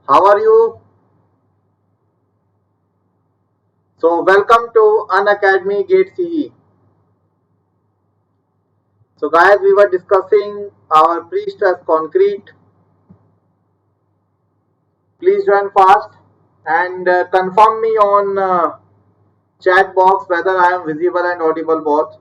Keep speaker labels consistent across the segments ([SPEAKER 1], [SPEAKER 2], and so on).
[SPEAKER 1] How are you? So welcome to Unacademy GATE CE. So guys, we were discussing our pre-stress concrete. Please join fast and confirm me on chat box whether I am visible and audible both.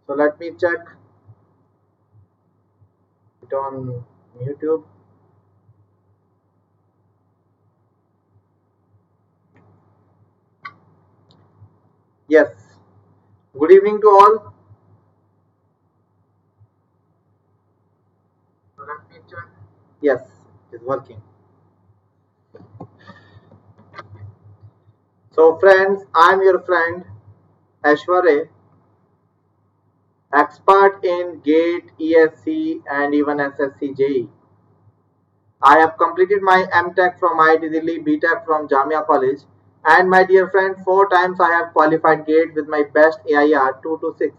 [SPEAKER 1] So let me check it on YouTube. Yes. Good evening to all. So let me check. Yes, it's working. So friends, I am your friend Ashwarya, expert in GATE, ESE and even SSC JE. I have completed my M.Tech from IIT Delhi, B.Tech from Jamia College, and my dear friend, 4 times I have qualified GATE with my best AIR 226.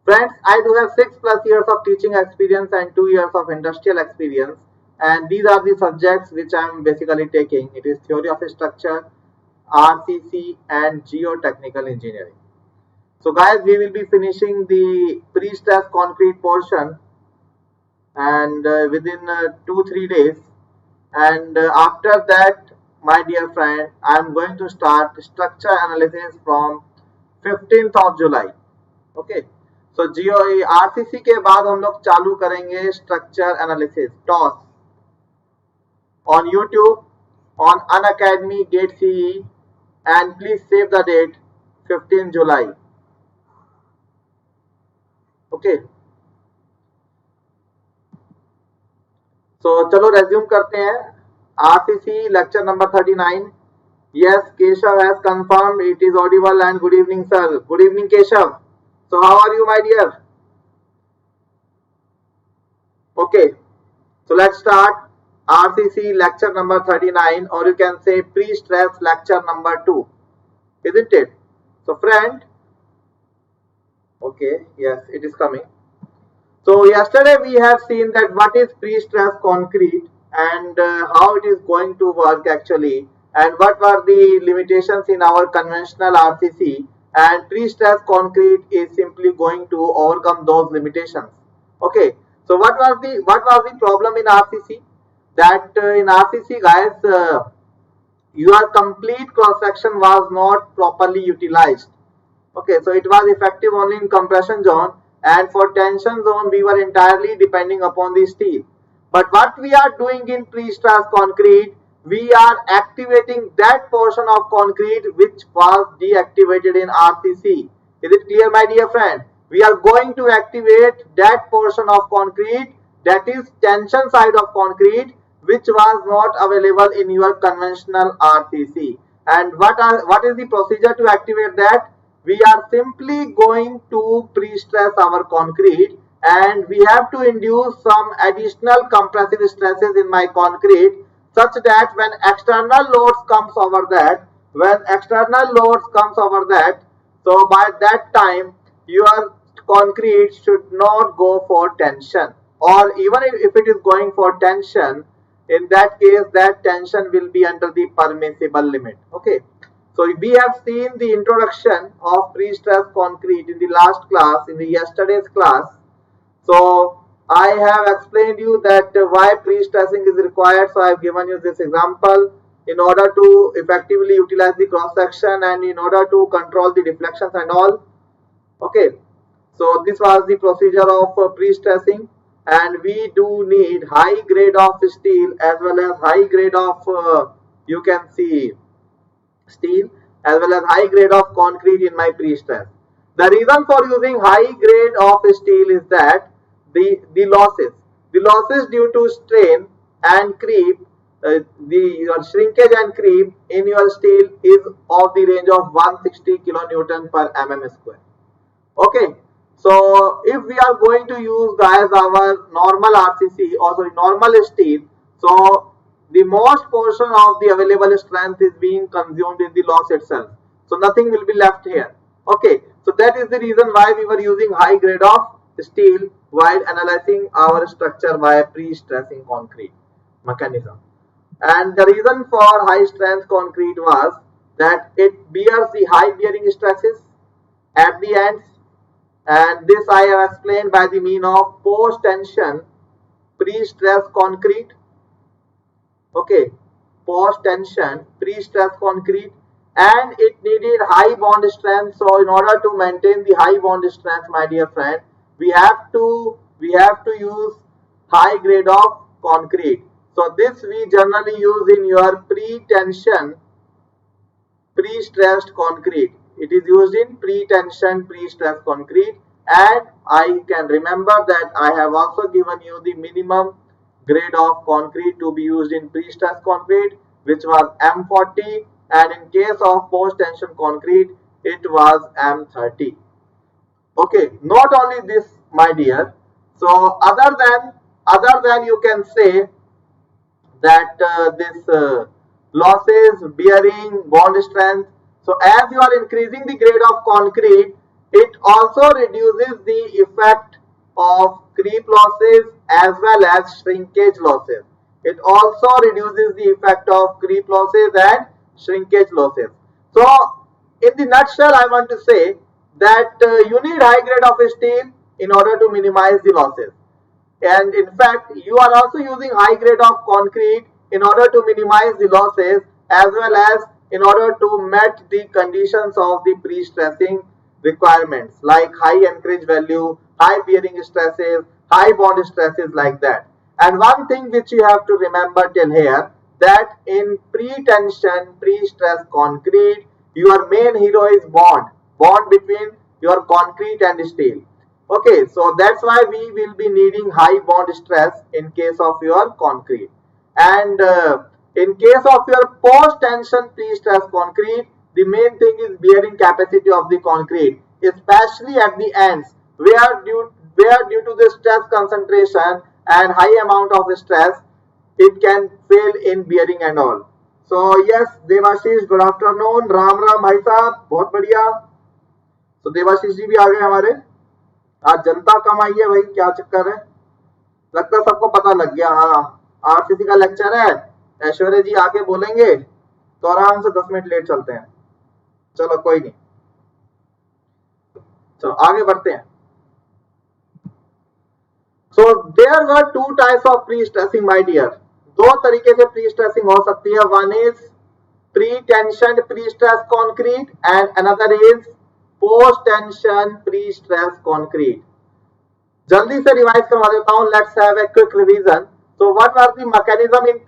[SPEAKER 1] Friends, I do have 6+ years of teaching experience and 2 years of industrial experience, and these are the subjects which I am basically taking. It is theory of structure, RCC, and geotechnical engineering. So, guys, we will be finishing the pre-stress concrete portion and within 2-3 days, and after that, my dear friend, I am going to start structure analysis from 15th of July. Okay, so GOE RCC के बाद हम लोग चालू करेंगे structure analysis toss on YouTube on Unacademy GATE CE, and please save the date 15 July. Okay, so चलो resume करते हैं. RCC lecture number 39. Yes, Keshav has confirmed it is audible, and good evening sir. Good evening Keshav. So how are you my dear? Okay, so let's start RCC lecture number 39, or you can say pre-stress lecture number 2, isn't it? So friend, okay, yes, it is coming. So yesterday we have seen that what is pre-stress concrete and how it is going to work actually, and what were the limitations in our conventional RCC, and pre-stress concrete is simply going to overcome those limitations. Okay, so what was the problem in RCC? That in RCC guys, your complete cross section was not properly utilized. Okay, so it was effective only in compression zone, and for tension zone we were entirely depending upon the steel. But what we are doing in pre-stress concrete, we are activating that portion of concrete which was deactivated in RCC. Is it clear my dear friend? We are going to activate that portion of concrete, that is tension side of concrete, which was not available in your conventional RCC. And what is the procedure to activate that? We are simply going to pre-stress our concrete, and we have to induce some additional compressive stresses in my concrete, such that when external loads comes over that, so by that time your concrete should not go for tension, or even if it is going for tension, in that case that tension will be under the permissible limit. Okay, so we have seen the introduction of pre-stressed concrete in the last class, in the yesterday's class. So I have explained you that why pre-stressing is required. So I have given you this example in order to effectively utilize the cross section and in order to control the deflections and all. Okay, so this was the procedure of pre-stressing, and we do need high grade of steel as well as high grade of you can see steel as well as high grade of concrete in my pre-stress. The reason for using high grade of steel is that the losses due to strain and creep, your shrinkage and creep in your steel is of the range of 160 kilonewton per mm square. Okay, so if we are going to use guys our normal RCC, or sorry, normal steel, so the most portion of the available strength is being consumed in the loss itself. So nothing will be left here. Okay, so that is the reason why we were using high grade of steel while analyzing our structure by pre-stressing concrete mechanism. And the reason for high strength concrete was that it bears the high bearing stresses at the ends, and this I have explained by the mean of post tension pre-stressed concrete. Okay, post tension pre-stressed concrete, and it needed high bond strength. So in order to maintain the high bond strength, my dear friend, we have to use high grade of concrete. So this we generally use in your pre-tension pre-stressed concrete. It is used in pre-tension pre-stressed concrete, and I can remember that I have also given you the minimum grade of concrete to be used in pre-stressed concrete, which was M40, and in case of post-tension concrete it was M30. Okay, not only this, my dear. So other than you can say that this losses, bearing, bond strength. So as you are increasing the grade of concrete, it also reduces the effect of creep losses as well as shrinkage losses. It also reduces the effect of creep losses and shrinkage losses. So in the nutshell, I want to say that you need high grade of steel in order to minimize the losses. And in fact, you are also using high grade of concrete in order to minimize the losses as well as in order to meet the conditions of the pre-stressing requirements like high anchorage value, high bearing stresses, high bond stresses, like that. And one thing which you have to remember till here, that in pre-tension pre-stress concrete, your main hero is bond between your concrete and steel. Okay, so that's why we will be needing high bond stress in case of your concrete. And in case of your post-tension pre-stress concrete, the main thing is bearing capacity of the concrete, especially at the ends, where due to the stress concentration and high amount of stress, it can fail in bearing and all. So yes, Devashish, good afternoon. Ram Ram भाई साहब, बहुत बढ़िया. तो देवाशीष जी भी आ गए हमारे. आज जनता कम आई है भाई, क्या चक्कर है? लगता है सबको पता लग गया. हाँ, आरसीसी का लेक्चर है, ऐश्वर्या जी आके बोलेंगे तो आराम से 10 मिनट लेट चलते हैं. चलो कोई नहीं, चलो आगे बढ़ते हैं. So there were two types of pre-stressing, my dear. दो तरीके से pre-stressing हो सकती है. One is pre-tension pre-stress concrete and another is post-tension pre-stress concrete. जल्दी से रिवाइज करवा देता हूँ. Let's have a quick revision. So what was the mechanism in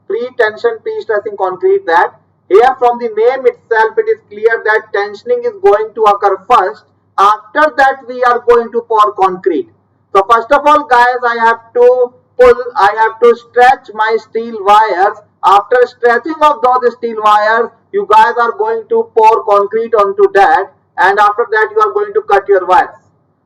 [SPEAKER 1] pre-tension pre-stressing concrete? That here from the name itself it is clear that tensioning is going to occur first. After that we are going to pour concrete. So first of all, guys, I have to stretch my steel wires. After stretching of those steel wires, you guys are going to pour concrete onto that, and after that you are going to cut your wires.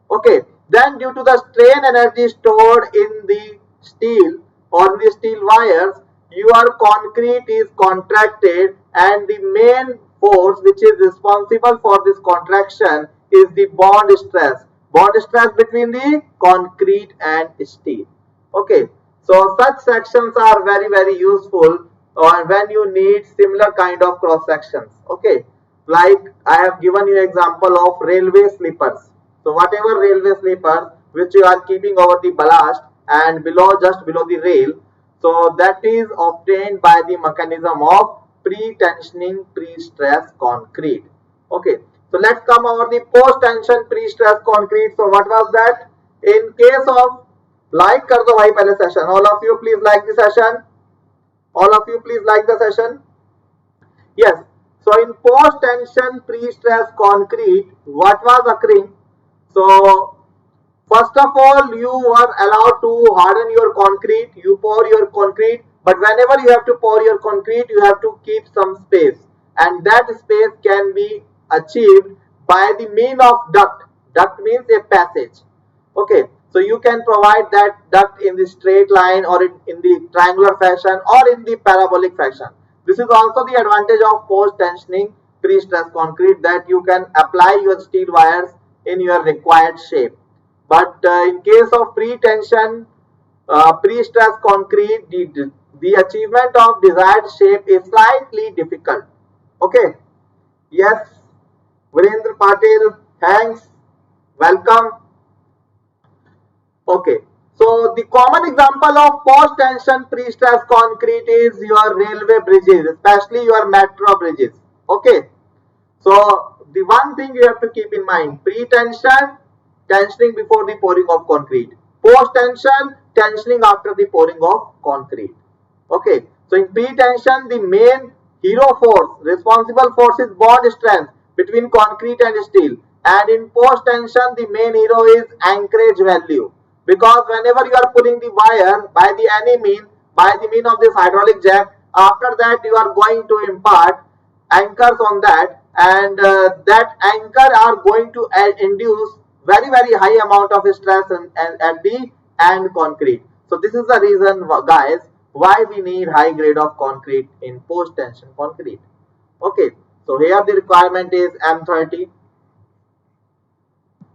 [SPEAKER 1] Okay, then due to the strain energy stored in the steel or in the steel wires, your concrete is contracted, and the main force which is responsible for this contraction is the bond stress between the concrete and steel. Okay, so such sections are very, very useful when you need similar kind of cross sections. Okay, like I have given you example of railway sleepers. So whatever railway sleepers which you are keeping over the ballast and just below the rail, so that is obtained by the mechanism of pre-tensioning pre-stress concrete. Okay, so let's come over the post-tension pre-stress concrete. So what was that? In case of, like कर दो भाई पहले session. All of you please like the session. All of you please like the session. Yes. So in post-tension pre-stress concrete, what was occurring? So first of all, you were allowed to harden your concrete. You pour your concrete, but whenever you have to pour your concrete, you have to keep some space, and that space can be achieved by the mean of duct. Duct means a passage. Okay, so you can provide that duct in the straight line or in the triangular fashion or in the parabolic fashion. This is also the advantage of post-tensioning pre-stressed concrete, that you can apply your steel wires in your required shape. But in case of pre-tension, pre-stressed concrete, the achievement of desired shape is slightly difficult. Okay. Yes, Virendra Patil, thanks. Welcome. Okay. So the common example of post-tension pre-stressed concrete is your railway bridges, especially your metro bridges. Okay. So the one thing you have to keep in mind: pre-tension, tensioning before the pouring of concrete; post-tension, tensioning after the pouring of concrete. Okay. So in pre-tension, the main hero force, responsible force, is bond strength between concrete and steel, and in post-tension, the main hero is anchorage value. Because whenever you are pulling the wire by the any mean, by the mean of this hydraulic jack, after that you are going to impart anchors on that, and that anchor are going to induce very high amount of stress at the end concrete. So this is the reason, guys, why we need high grade of concrete in post tension concrete. Okay, so here the requirement is M30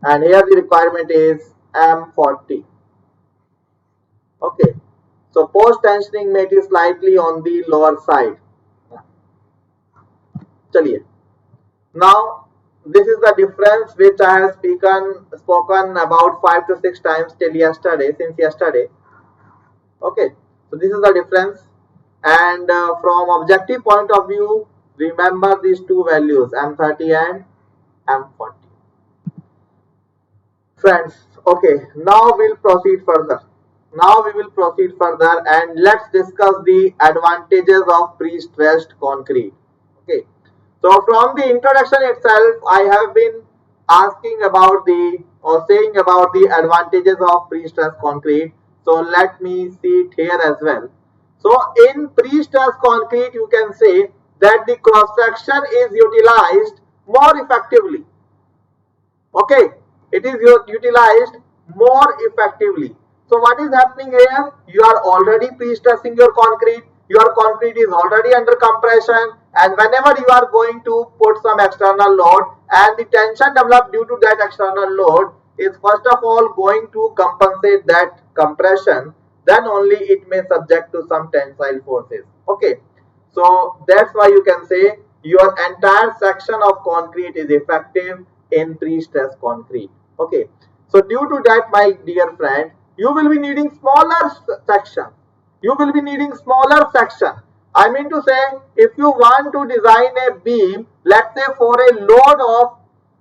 [SPEAKER 1] and here the requirement is M40. Okay, so post tensioning mate is slightly on the lower side. Chaliye. Now this is the difference which I have spoken about 5 to 6 times till yesterday, since yesterday. Okay, so this is the difference, and from objective point of view, remember these two values, M30 and M40. Friends, okay, now we'll proceed further. Now we will proceed further and let's discuss the advantages of pre-stressed concrete. Okay, so from the introduction itself, I have been asking about the or saying about the advantages of pre-stressed concrete. So let me see it here as well. So in pre-stressed concrete, you can say that the cross section is utilized more effectively. Okay, it is utilized more effectively. So what is happening here? You are already pre-stressing your concrete. Your concrete is already under compression, and whenever you are going to put some external load and the tension developed due to that external load is first of all going to compensate that compression, then only it may subject to some tensile forces. Okay, so that's why you can say your entire section of concrete is effective in pre-stressed concrete. Okay, so due to that, my dear friend, you will be needing smaller section. You will be needing smaller section. I mean to say, if you want to design a beam, let's say for a load of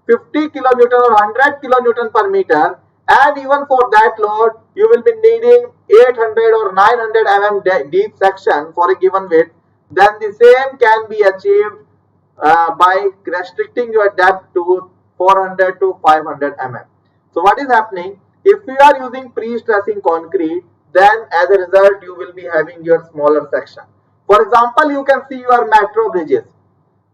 [SPEAKER 1] 50 kilonewton or 100 kilonewton per meter, and even for that load, you will be needing 800 or 900 mm deep section for a given width, then the same can be achieved by restricting your depth to 400 to 500 mm. So what is happening? If you are using pre-stressing concrete, then as a result you will be having your smaller section. For example, you can see your metro bridges.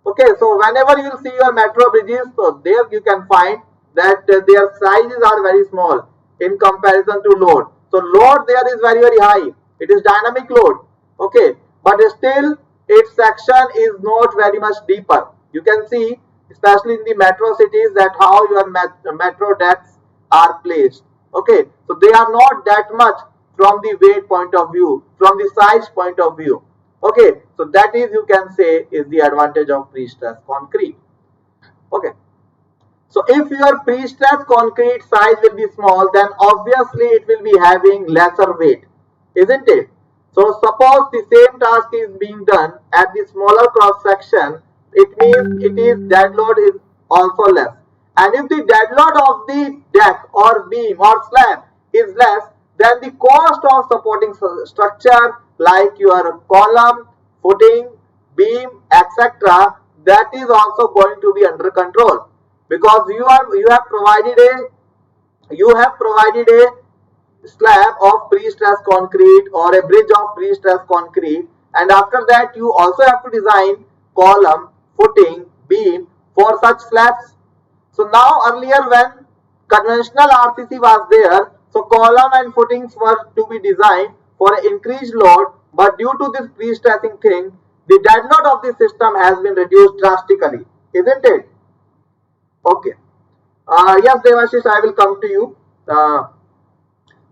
[SPEAKER 1] Okay, so whenever you see your metro bridges, so there you can find that their sizes are very small in comparison to load. So load there is very high. It is dynamic load. Okay, but still its section is not very much deeper. You can see, especially in the metro cities, that how your metro depths are placed. Okay, so they are not that much from the weight point of view, from the size point of view. Okay, so that is, you can say, is the advantage of pre-stressed concrete. Okay, so if your pre-stressed concrete size will be small, then obviously it will be having lesser weight, isn't it? So suppose the same task is being done at the smaller cross section, it means it is dead load is also less. And if the dead load of the deck or beam or slab is less, then the cost of supporting structure like your column, footing, beam, etc., that is also going to be under control, because you have provided a slab of pre-stressed concrete or a bridge of pre-stressed concrete, and after that you also have to design column, footing, beam for such slabs. So now earlier when conventional RCC was there, so column and footings were to be designed for an increased load, but due to this pre-stressing thing, the dead load of the system has been reduced drastically. isn't it? Okay. Yes, Devashish, I will come to you. Uh,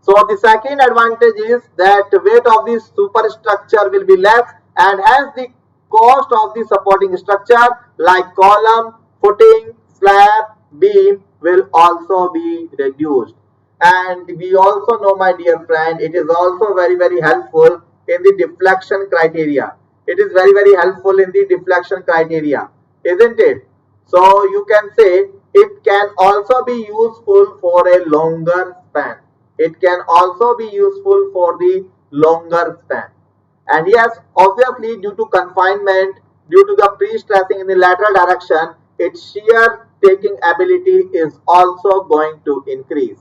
[SPEAKER 1] So the second advantage is that the weight of the superstructure will be less, and hence the cost of the supporting structure like column, footing, slab, beam will also be reduced. And we also know, my dear friend, it is also very helpful in the deflection criteria. It is very helpful in the deflection criteria, isn't it? So you can say it can also be useful for a longer span. It can also be useful for the longer span. And yes, obviously due to confinement, due to the pre-stressing in the lateral direction, its shear taking ability is also going to increase.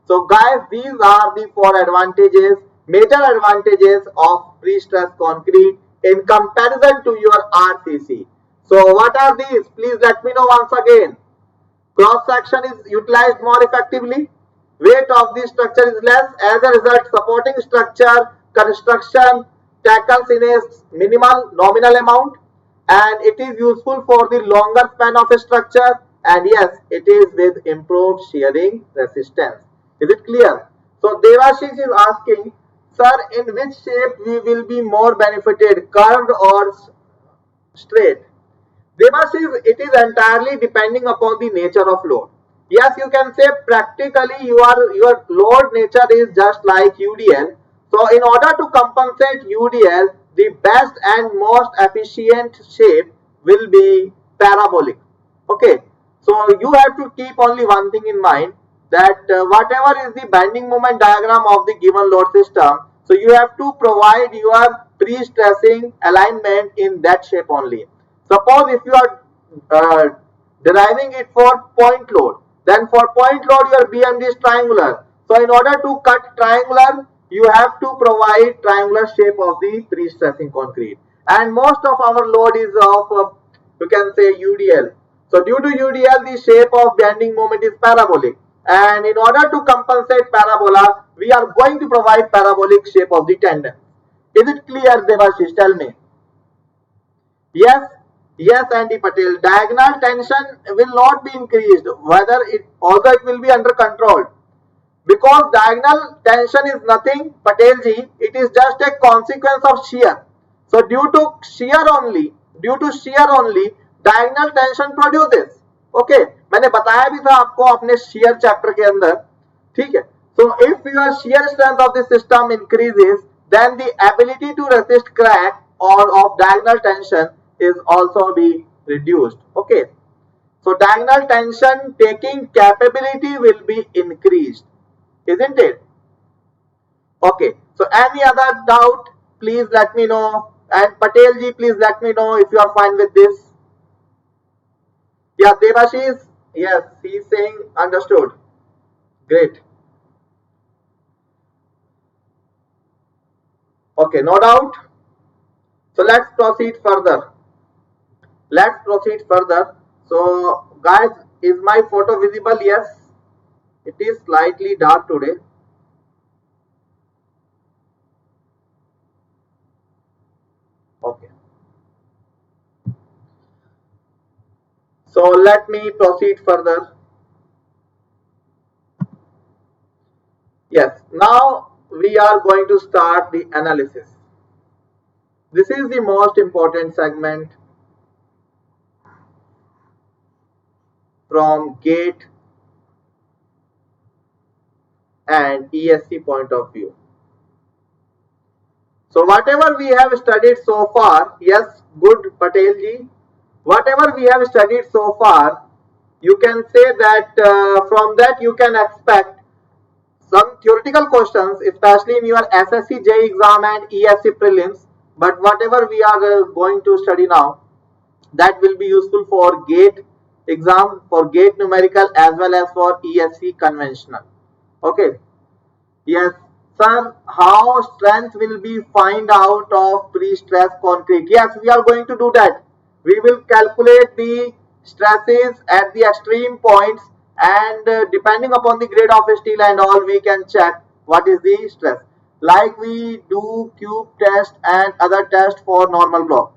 [SPEAKER 1] So guys, these are the four advantages, major advantages of pre-stressed concrete in comparison to your RCC. So what are these? Please let me know once again. Cross section is utilized more effectively. Weight of the structure is less. As a result, supporting structure construction tackles in a minimal nominal amount, and it is useful for the longer span of a structure. And yes, it is with improved shearing resistance. Is it clear? So Devashish is asking, sir, in which shape we will be more benefited, curved or straight? Devashish, it is entirely depending upon the nature of load. Yes, you can say practically your load nature is just like UDL. So in order to compensate UDL, the best and most efficient shape will be parabolic. Okay, so you have to keep only one thing in mind, that whatever is the bending moment diagram of the given load system, so you have to provide your pre-stressing alignment in that shape only. Suppose if you are deriving it for point load, then for point load your BMD is triangular. So in order to cut triangular, you have to provide triangular shape of the pre-stressing concrete. And most of our load is of you can say UDL. So due to UDL, the shape of bending moment is parabolic. And in order to compensate parabola, we are going to provide parabolic shape of the tendon. Is it clear, Devashish? Tell me. Yes, yes, Andy Patel. Diagonal tension will not be increased, whether it although it will be under control. Because diagonal tension is nothing, Patelji, it is just a consequence of shear. So due to shear only, diagonal tension produces. Okay, मैंने बताया भी था आपको अपने shear chapter के अंदर, ठीक है. So if your shear strength of the system increases, then the ability to resist crack or of diagonal tension is also be reduced. Okay, so diagonal tension taking capability will be increased, isn't it? Okay, so any other doubt, please let me know. And Patelji, please let me know if you are fine with this. Yeah, Devashish, yes, he is saying understood. Great. Okay, no doubt. So let's proceed further. So guys, is my photo visible? Yes, it is slightly dark today. Okay, so let me proceed further. Yes, now we are going to start the analysis. This is the most important segment from GATE and ESE point of view. So whatever we have studied so far, yes, good Patelji, whatever we have studied so far, you can say that from that you can expect some theoretical questions, especially in your SSC J exam and ESE prelims. But whatever we are going to study now, that will be useful for GATE exam, for GATE numerical as well as for ESE conventional. Okay. Yes, sir. How strength will be find out of pre-stressed concrete? Yes, we are going to do that. We will calculate the stresses at the extreme points, and depending upon the grade of steel and all, we can check what is the stress. Like we do cube test and other test for normal block.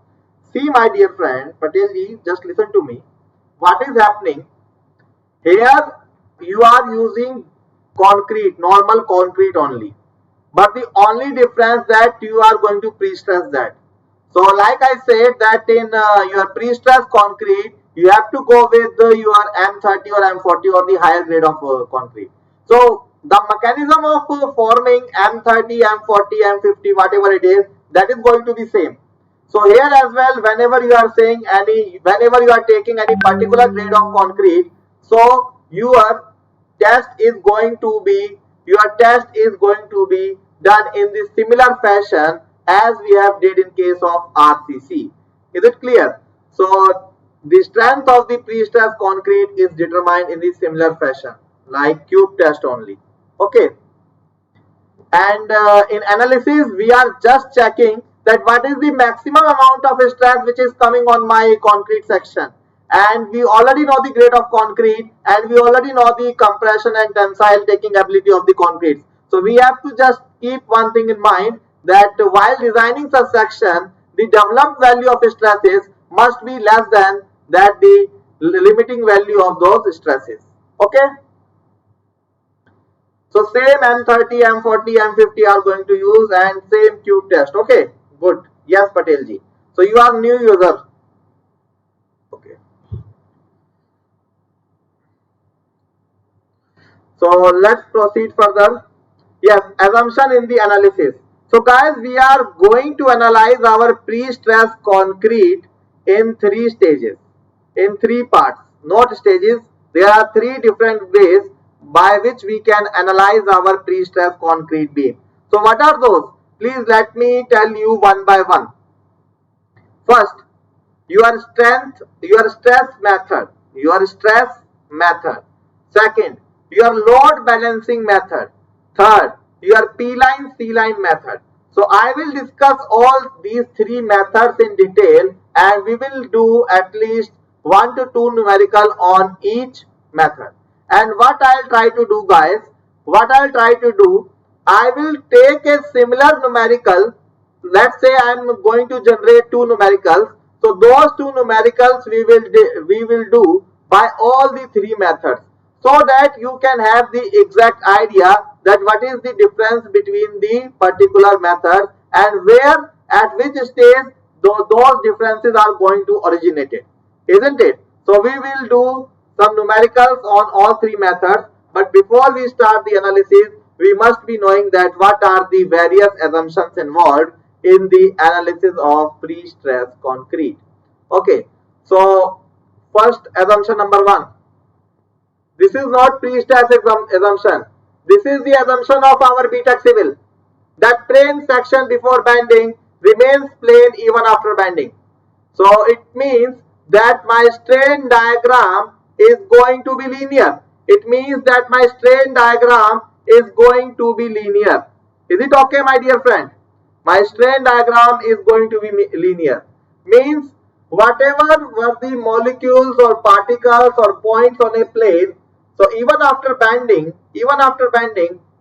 [SPEAKER 1] See, my dear friend Patelji, just listen to me. what is happening here? You are using concrete, normal concrete only, but the only difference that you are going to pre-stress that. So like I said that in your pre-stressed concrete, you have to go with your M30 or M40 or the higher grade of concrete. So the mechanism of forming M30, M40, M50, whatever it is, that is going to be same. So here as well, whenever you are saying whenever you are taking any particular grade of concrete, so your test is going to be done in the similar fashion as we have did in case of RCC. Is it clear? So the strength of the pre-stressed concrete is determined in the similar fashion, like cube test only. Okay. And in analysis, we are just checking that what is the maximum amount of stress which is coming on my concrete section. And we already know the grade of concrete, and we already know the compression and tensile taking ability of the concrete. So we have to just keep one thing in mind, that while designing such section, the developed value of stresses must be less than that the limiting value of those stresses. Okay. So same M30, M40, M50 are going to use, and same cube test. Okay, good. Yes, Patel ji. So you are new user. Okay. So let's proceed further. Yes, assumption in the analysis. So guys, we are going to analyze our pre-stressed concrete in 3 stages, in 3 parts, not stages. There are 3 different ways by which we can analyze our pre-stressed concrete beam. So what are those? Please let me tell you one by one. First, your stress method. Second, your load balancing method. Third, your P-line, C-line method. So I will discuss all these 3 methods in detail, and we will do at least 1 to 2 numerical on each method. And what I'll try to do, guys, I will take a similar numerical. Let's say I'm going to generate 2 numericals. So those 2 numericals we will do by all the 3 methods, so that you can have the exact idea that what is the difference between the particular methods and where, at which stage those differences are going to originate, isn't it? So we will do some numericals on all 3 methods, but before we start the analysis, we must be knowing that what are the various assumptions involved in the analysis of pre-stressed concrete. Okay, so first assumption number 1. This is not pre-stressed assumption. This is the assumption of our BTech civil, that plane section before bending remains plane even after bending. So it means that my strain diagram is going to be linear. It means that my strain diagram is going to be linear. Is it okay, my dear friend? My strain diagram is going to be linear. Means whatever were the molecules or particles or points on a plane, so even after bending,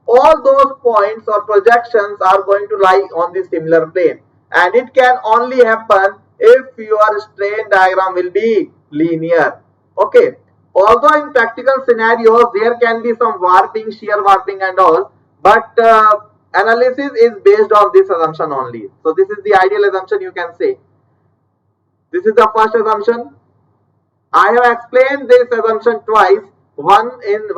[SPEAKER 1] all those points or projections are going to lie on the similar plane. And it can only happen if your strain diagram will be linear. Okay. Although in practical scenarios there can be some warping, shear warping and all, but analysis is based on this assumption only. So this is the ideal assumption, you can say. This is the first assumption. I have explained this assumption twice, once in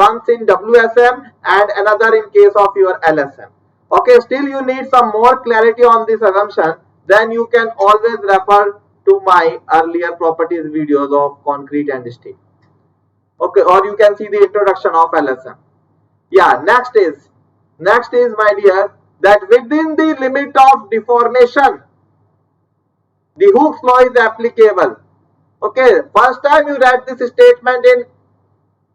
[SPEAKER 1] WSM and another in case of your LSM. Okay, still you need some more clarity on this assumption, then you can always refer to my earlier properties videos of concrete and steel. Okay, or you can see the introduction of LSM. Yeah, next is my dear, that within the limit of deformation, the Hooke's law is applicable. Okay, first time you read this statement in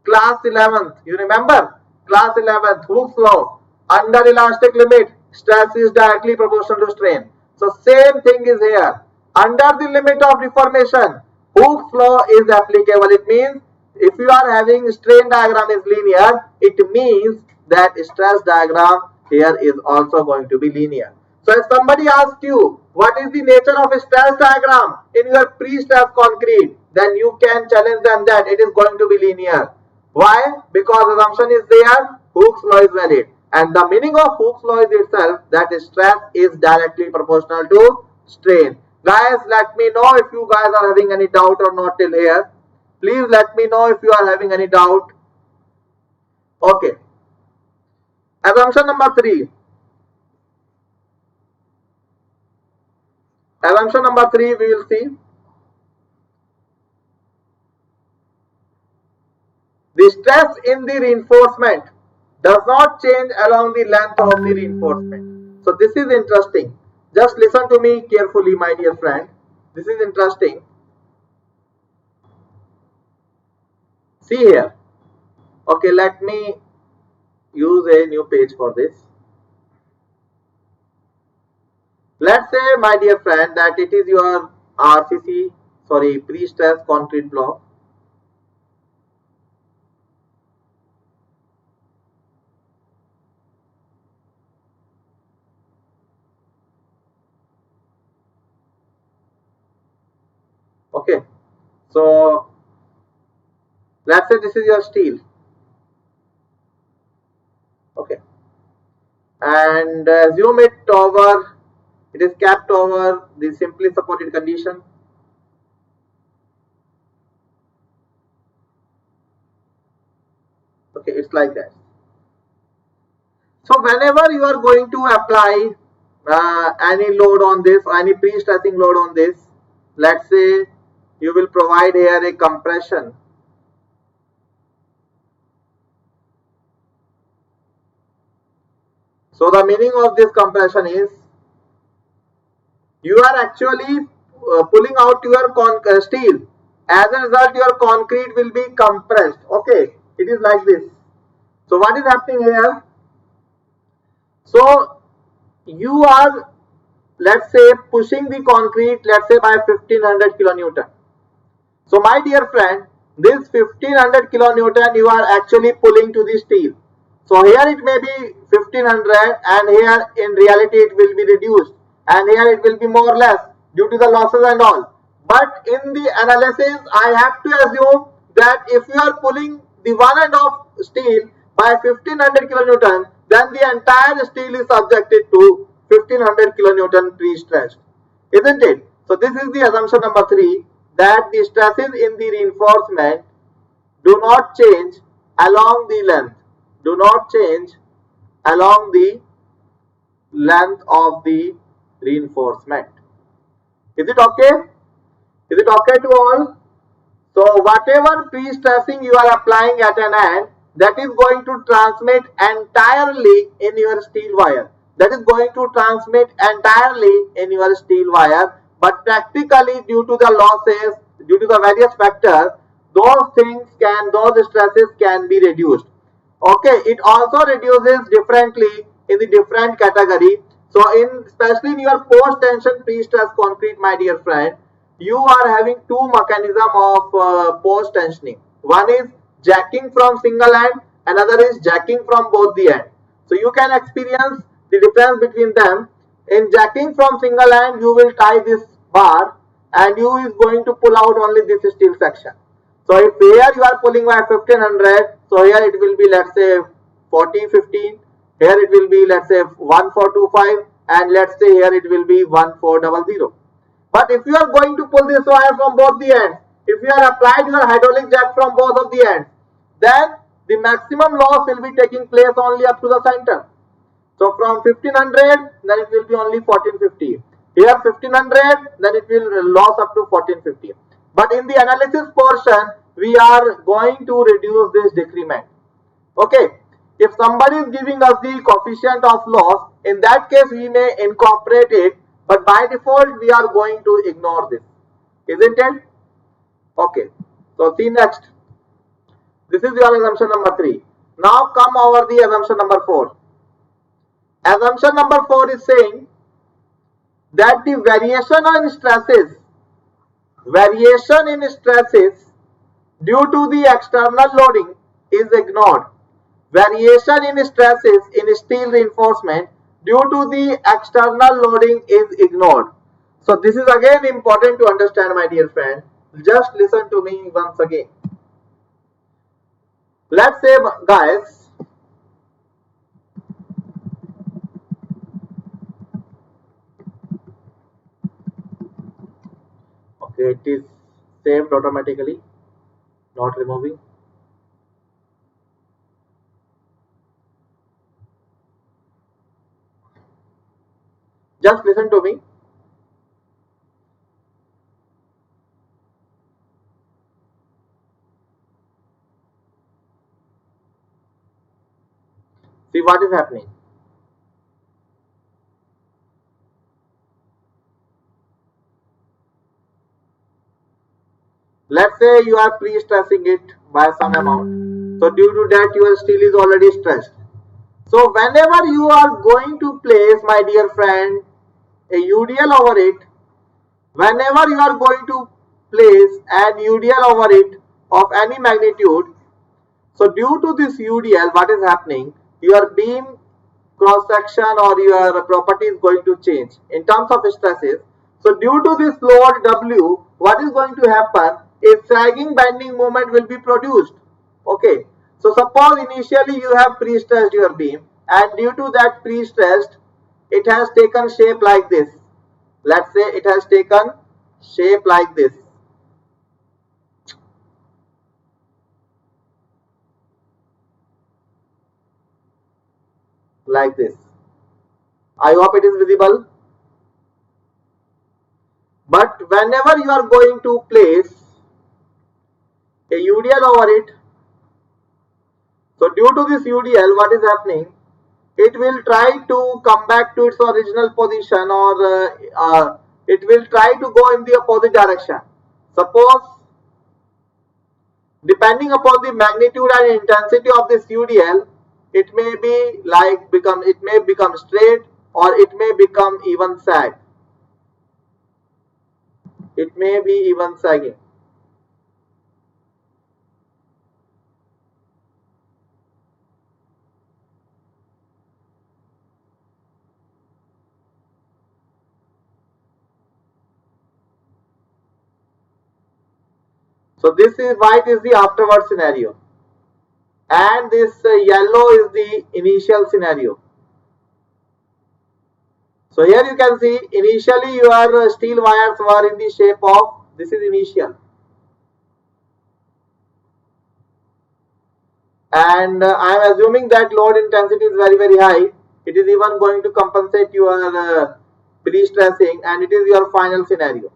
[SPEAKER 1] class 11th. You remember? Class 11th, Hooke's law. Under elastic limit, stress is directly proportional to strain. So same thing is here. Under the limit of deformation, Hooke's law is applicable. It means if you are having strain diagram is linear, it means that stress diagram here is also going to be linear. So if somebody asks you what is the nature of a stress diagram in your pre-stressed concrete, then you can challenge them that it is going to be linear. Why? Because assumption is there, Hooke's law is valid. And the meaning of Hooke's law is itself that stress is directly proportional to strain. Guys, let me know if you guys are having any doubt or not till here. Please let me know if you are having any doubt. Okay. Assumption number 3. Assumption number 3 we will see. The stress in the reinforcement does not change along the length of the reinforcement. So this is interesting. Just listen to me carefully, my dear friend. This is interesting. See here. Okay, let me use a new page for this. Let's say, my dear friend, that it is your RCC, pre-stressed concrete block. Okay, so let's say this is your steel. Okay, and assume it is capped over the simply supported condition. Okay, it's like that. So whenever you are going to apply any load on this, or any pre-stressing load on this, let's say you will provide here a compression. So the meaning of this compression is you are actually pulling out your steel. As a result, your concrete will be compressed. Okay, it is like this. So what is happening here? So you are, let's say, pushing the concrete, let's say by 1500 kilonewton. So my dear friend, this 1500 kilonewton you are actually pulling to the steel. So here it may be 1500 and here in reality it will be reduced, and here it will be more or less due to the losses and all. But in the analysis I have to assume that if you are pulling the one end of steel by 1500 kilonewton, then the entire steel is subjected to 1500 kilonewton pre-stressed, isn't it? So this is the assumption number 3, that the stresses in the reinforcement do not change along the length. Do not change along the length of the reinforcement. Is it okay? Is it okay to all? So whatever pre-stressing you are applying at an end, that is going to transmit entirely in your steel wire. That is going to transmit entirely in your steel wire. But practically, due to the losses, due to the various factors, those stresses can be reduced. Okay, it also reduces differently in the different category. So especially in your post-tension pre-stress concrete, my dear friend, you are having two mechanisms of post-tensioning. One is jacking from single end, another is jacking from both the end. So you can experience the difference between them. In jacking from single end, you will tie this bar and you is going to pull out only this steel section. So if here you are pulling by 1500, so here it will be, let's say, 4015, here it will be, let's say, 1425, and let's say here it will be 1400. But if you are going to pull this wire from both the ends, if you are applied your hydraulic jack from both of the ends, then the maximum loss will be taking place only up to the center. So from 1500, then it will be only 1450. Here 1500, then it will loss up to 1450. But in the analysis portion, we are going to reduce this decrement. Okay. If somebody is giving us the coefficient of loss, in that case we may incorporate it, but by default we are going to ignore this, isn't it? Okay, so see next. This is your assumption number 3. Now come over the assumption number 4. Assumption number 4 is saying that the variation in stresses due to the external loading is ignored. Variation in stresses in steel reinforcement due to the external loading is ignored. So this is again important to understand, my dear friend. Just listen to me once again. Let's say, guys, okay, it is saved automatically, not removing. Just listen to me. See what is happening. Let's say you are pre-stressing it by some amount. So due to that your steel is already stressed. So whenever you are going to place, my dear friend, a UDL over it, whenever you are going to place an UDL over it of any magnitude, so due to this UDL, what is happening? Your beam cross section or your property is going to change in terms of stresses. So due to this load W, what is going to happen? A sagging bending moment will be produced. Okay. So suppose initially you have pre-stressed your beam, and due to that pre-stressed, it has taken shape like this. Let's say it has taken shape like this. Like this. I hope it is visible. But whenever you are going to place a UDL over it, so due to this UDL, what is happening? It will try to come back to its original position, or it will try to go in the opposite direction. Suppose, depending upon the magnitude and intensity of this UDL, it may be like it may become straight, or it may become even sag. It may be even sagging. So this is white is the afterward scenario, and this yellow is the initial scenario. So here you can see initially your steel wires were in the shape of, this is initial, and I am assuming that load intensity is very high. It is even going to compensate your pre-stressing, and it is your final scenario.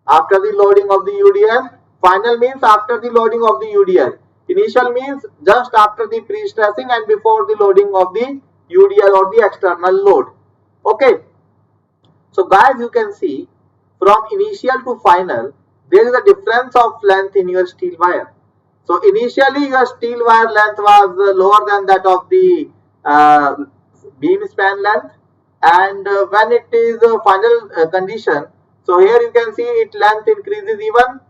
[SPEAKER 1] After the loading of the UDL, final means after the loading of the UDL. Initial means just after the pre-stressing and before the loading of the UDL or the external load. Okay. So guys, you can see from initial to final, there is a difference of length in your steel wire. So initially your steel wire length was lower than that of the beam span length, and when it is final condition, so here you can see its length increases even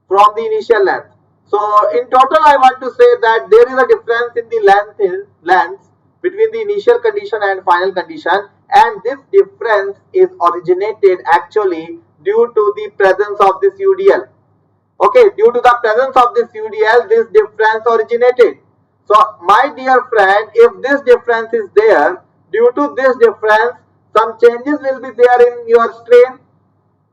[SPEAKER 1] from the initial length. So in total I want to say that there is a difference in the length between the initial condition and final condition, and this difference is originated actually due to the presence of this UDL. Okay, due to the presence of this UDL, this difference originated. So my dear friend, if this difference is there, due to this difference, some changes will be there in your strain,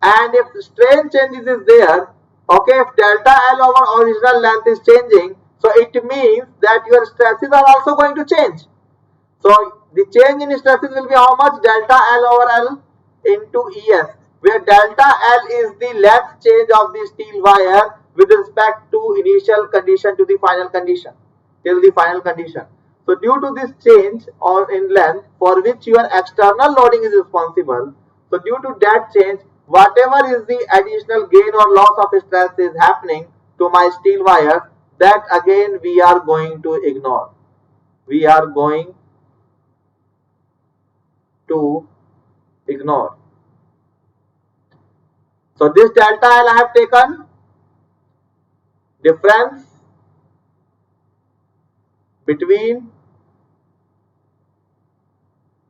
[SPEAKER 1] and if strain changes is there, okay, if delta L over original length is changing, so it means that your stresses are also going to change. So the change in stresses will be how much? Delta L over L into ES, where delta L is the length change of the steel wire with respect to initial condition to the final condition, till the final condition. So due to this change or in length for which your external loading is responsible, so due to that change, whatever is the additional gain or loss of stress is happening to my steel wires, that again we are going to ignore. We are going to ignore. So this delta L I have taken difference between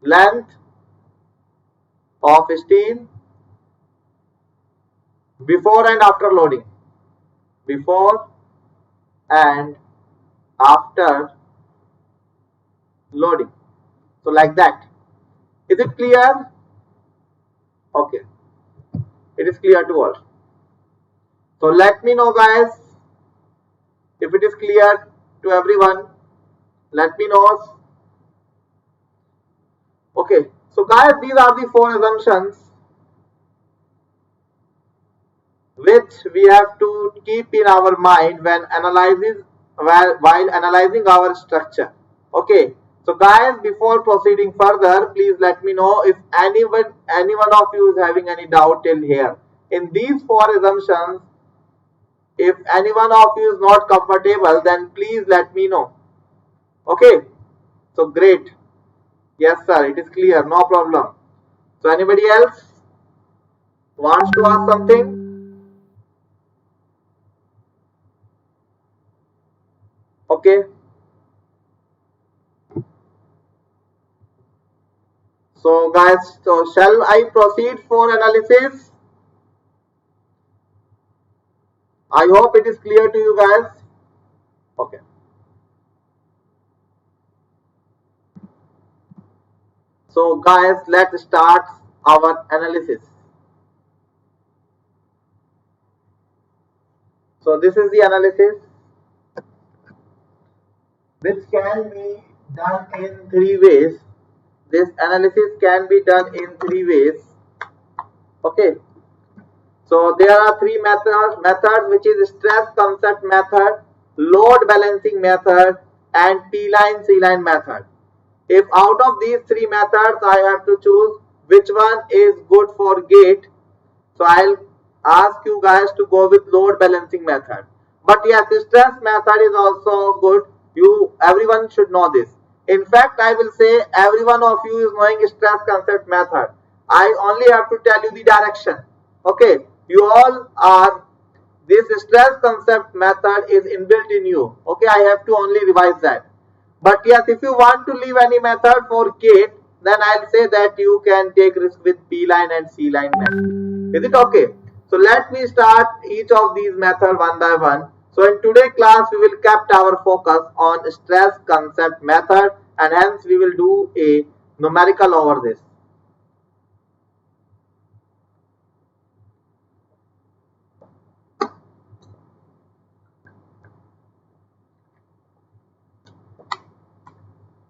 [SPEAKER 1] length of steel before and after loading, before and after loading. So like that. Is it clear? Okay, it is clear to all. So let me know guys if it is clear to everyone. Let me know. Okay, so guys, these are the four assumptions which we have to keep in our mind when while analyzing our structure. Okay, so guys, before proceeding further, please let me know if any one of you is having any doubt till here. In these four assumptions, if any one of you is not comfortable, then please let me know. Okay, so great. Yes sir, it is clear, no problem. So anybody else wants to ask something? Okay. So guys, so shall I proceed for analysis? I hope it is clear to you guys. Okay. So guys, let's start our analysis. So this is the analysis which can be done in three ways. This analysis can be done in three ways. Okay. So there are three methods which is stress concept method, load balancing method and P-line C-line method. If out of these three methods I have to choose which one is good for gate, so I'll ask you guys to go with load balancing method. But yes, stress method is also good. Everyone should know this. In fact, I will say every one of you is knowing stress concept method. I only have to tell you the direction. Okay, you all are. This stress concept method is inbuilt in you. Okay, I have to only revise that. But yes, if you want to leave any method for gate, then I'll say that you can take risk with P line and C line method. Is it okay? So let me start each of these method one by one. So in today's class, we will kept our focus on stress concept method and hence we will do a numerical over this.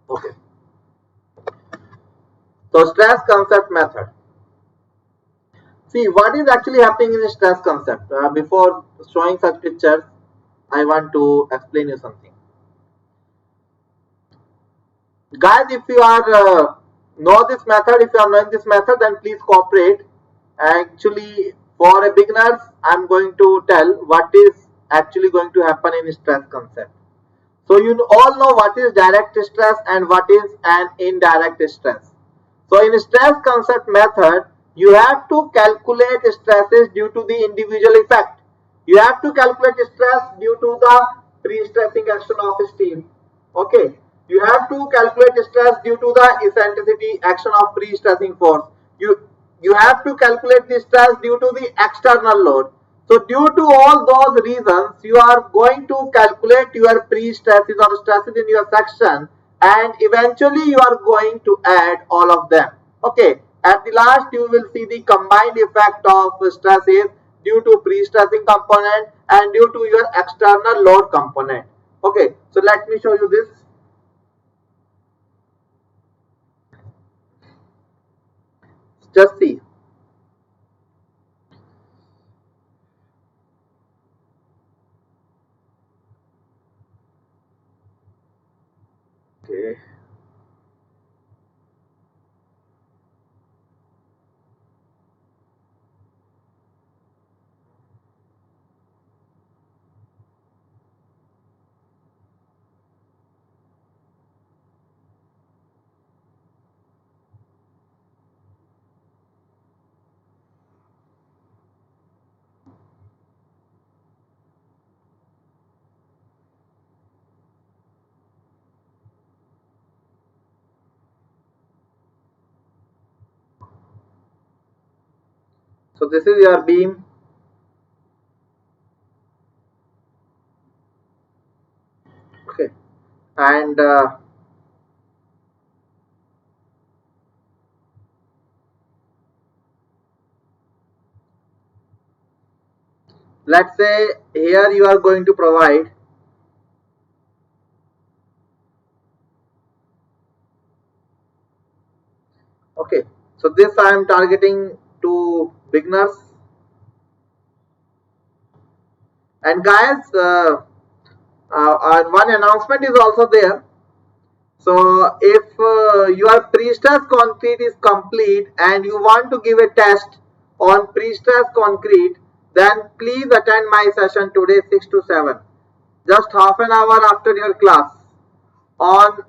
[SPEAKER 1] Okay. So stress concept method. See what is actually happening in the stress concept. Before showing such pictures, I want to explain you something. Guys, if you are know this method, if you are knowing this method, then please cooperate. Actually, for a beginners, I'm going to tell what is actually going to happen in stress concept. So you all know what is direct stress and what is an indirect stress. So in stress concept method, you have to calculate stresses due to the individual effect. You have to calculate stress due to the pre-stressing action of steam. Okay. You have to calculate stress due to the eccentricity action of pre-stressing force. You have to calculate the stress due to the external load. So due to all those reasons, you are going to calculate your pre-stresses or stresses in your section and eventually you are going to add all of them. Okay. At the last, you will see the combined effect of stresses due to pre-stressing component and due to your external load component. Okay. So let me show you this. Just see. Okay. So this is your beam. Okay, and let's say here you are going to provide okay. So this I am targeting to beginners. And guys, one announcement is also there. So if your pre-stress concrete is complete and you want to give a test on pre-stress concrete, then please attend my session today 6 to 7. Just half an hour after your class on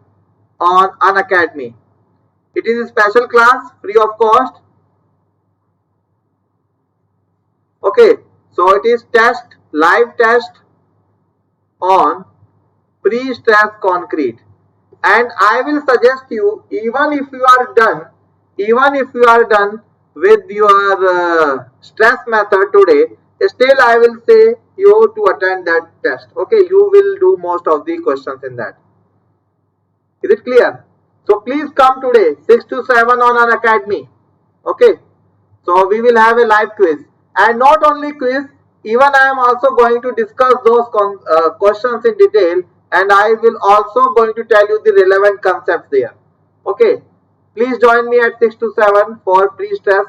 [SPEAKER 1] Unacademy. It is a special class, free of cost. Okay, so it is live test on pre-stress concrete, and I will suggest you, even if you are done with your stress method today, still I will say you to attend that test. Okay, you will do most of the questions in that. Is it clear? So please come today 6 to 7 on Unacademy. Okay, so we will have a live quiz, and not only quiz, even I am also going to discuss those questions in detail, and I will also going to tell you the relevant concepts there. Okay, please join me at 6 to 7 for pre-stress,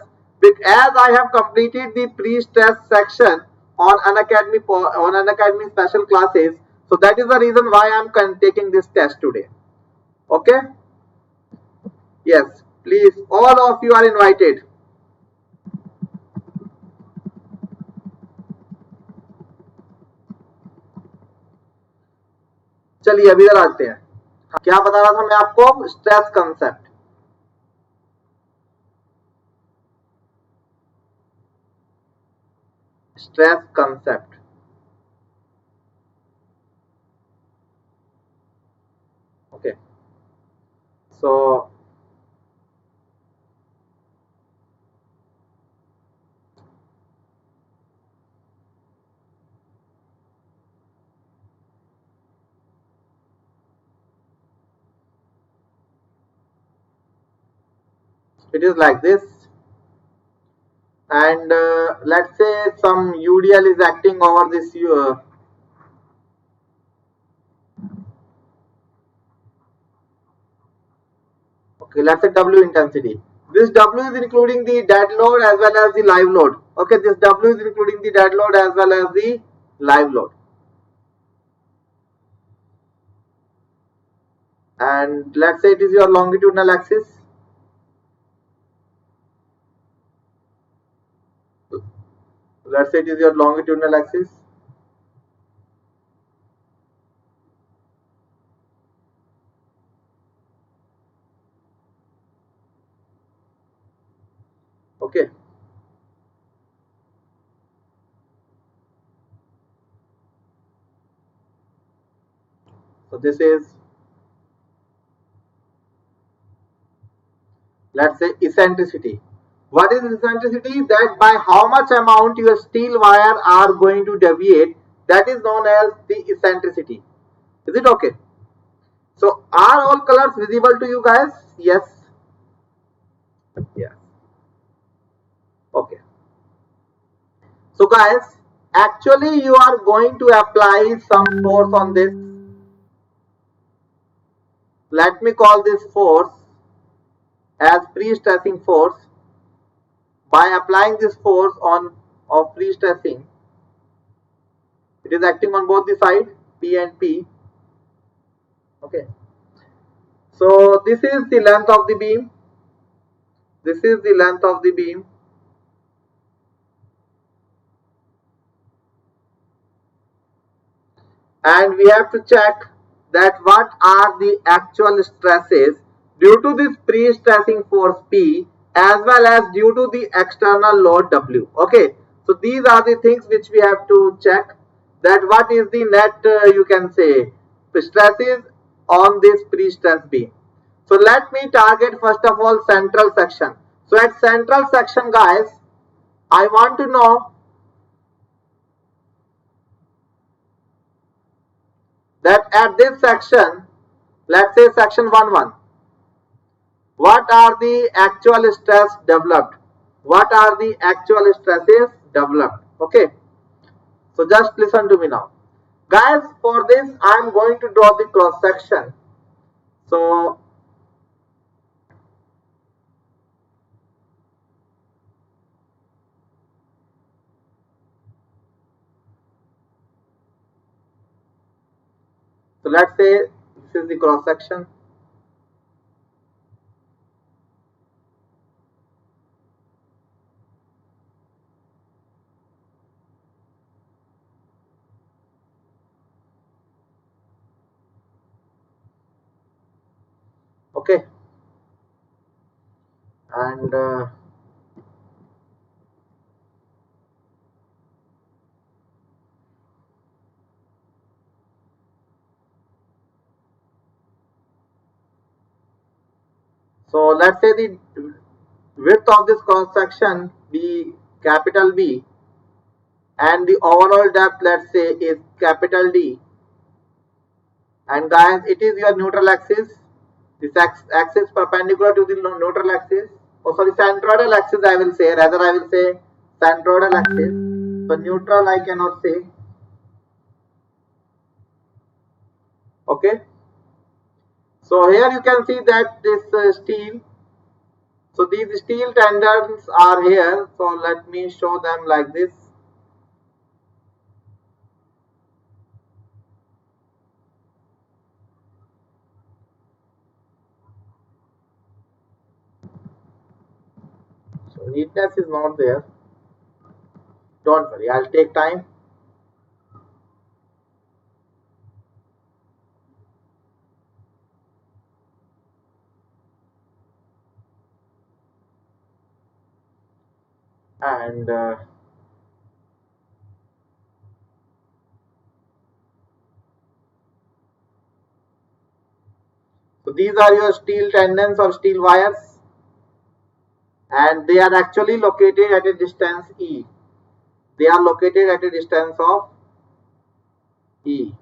[SPEAKER 1] as I have completed the pre-stress section on Unacademy special classes. So that is the reason why I am taking this test today. Okay, yes, please, all of you are invited. चलिए अभी इधर आते हैं. क्या बता रहा था मैं आपको? Stress concept. Stress concept. Okay, so it is like this, and let's say some UDL is acting over this okay, let's say W intensity. This W is including the dead load as well as the live load. Okay, this W is including the dead load as well as the live load. And let's say it is your longitudinal axis. Let's say it is your longitudinal axis. Okay. So this is, let's say, eccentricity. What is eccentricity? That by how much amount your steel wire are going to deviate, that is known as the eccentricity. Is it okay? So are all colors visible to you guys? Yes. Yeah. Okay. So guys, actually you are going to apply some force on this. Let me call this force as pre-stressing force. By applying this force of pre-stressing, it is acting on both the side P and P. Okay. So this is the length of the beam. This is the length of the beam. And we have to check that what are the actual stresses due to this pre-stressing force P as well as due to the external load W. Okay, so these are the things which we have to check, that what is the net you can say stresses on this pre-stress beam. So let me target first of all central section. So at central section guys, I want to know that at this section, let's say section 1-1, what are the actual stress developed? What are the actual stresses developed? Okay, so just listen to me now. Guys, for this I am going to draw the cross section. So let's say this is the cross section. Okay, and so let's say the width of this cross section be capital B, and the overall depth, let's say, is capital D. And guys, it is your neutral axis. This axis perpendicular to the neutral axis. Oh, sorry, centroidal axis I will say. Rather, I will say centroidal axis. So neutral I cannot say. Okay. So here you can see that this steel. So these steel tendons are here. So let me show them like this. So neatness is not there. Don't worry, I'll take time. And so these are your steel tendons or steel wires, and they are actually located at a distance E. They are located at a distance of E.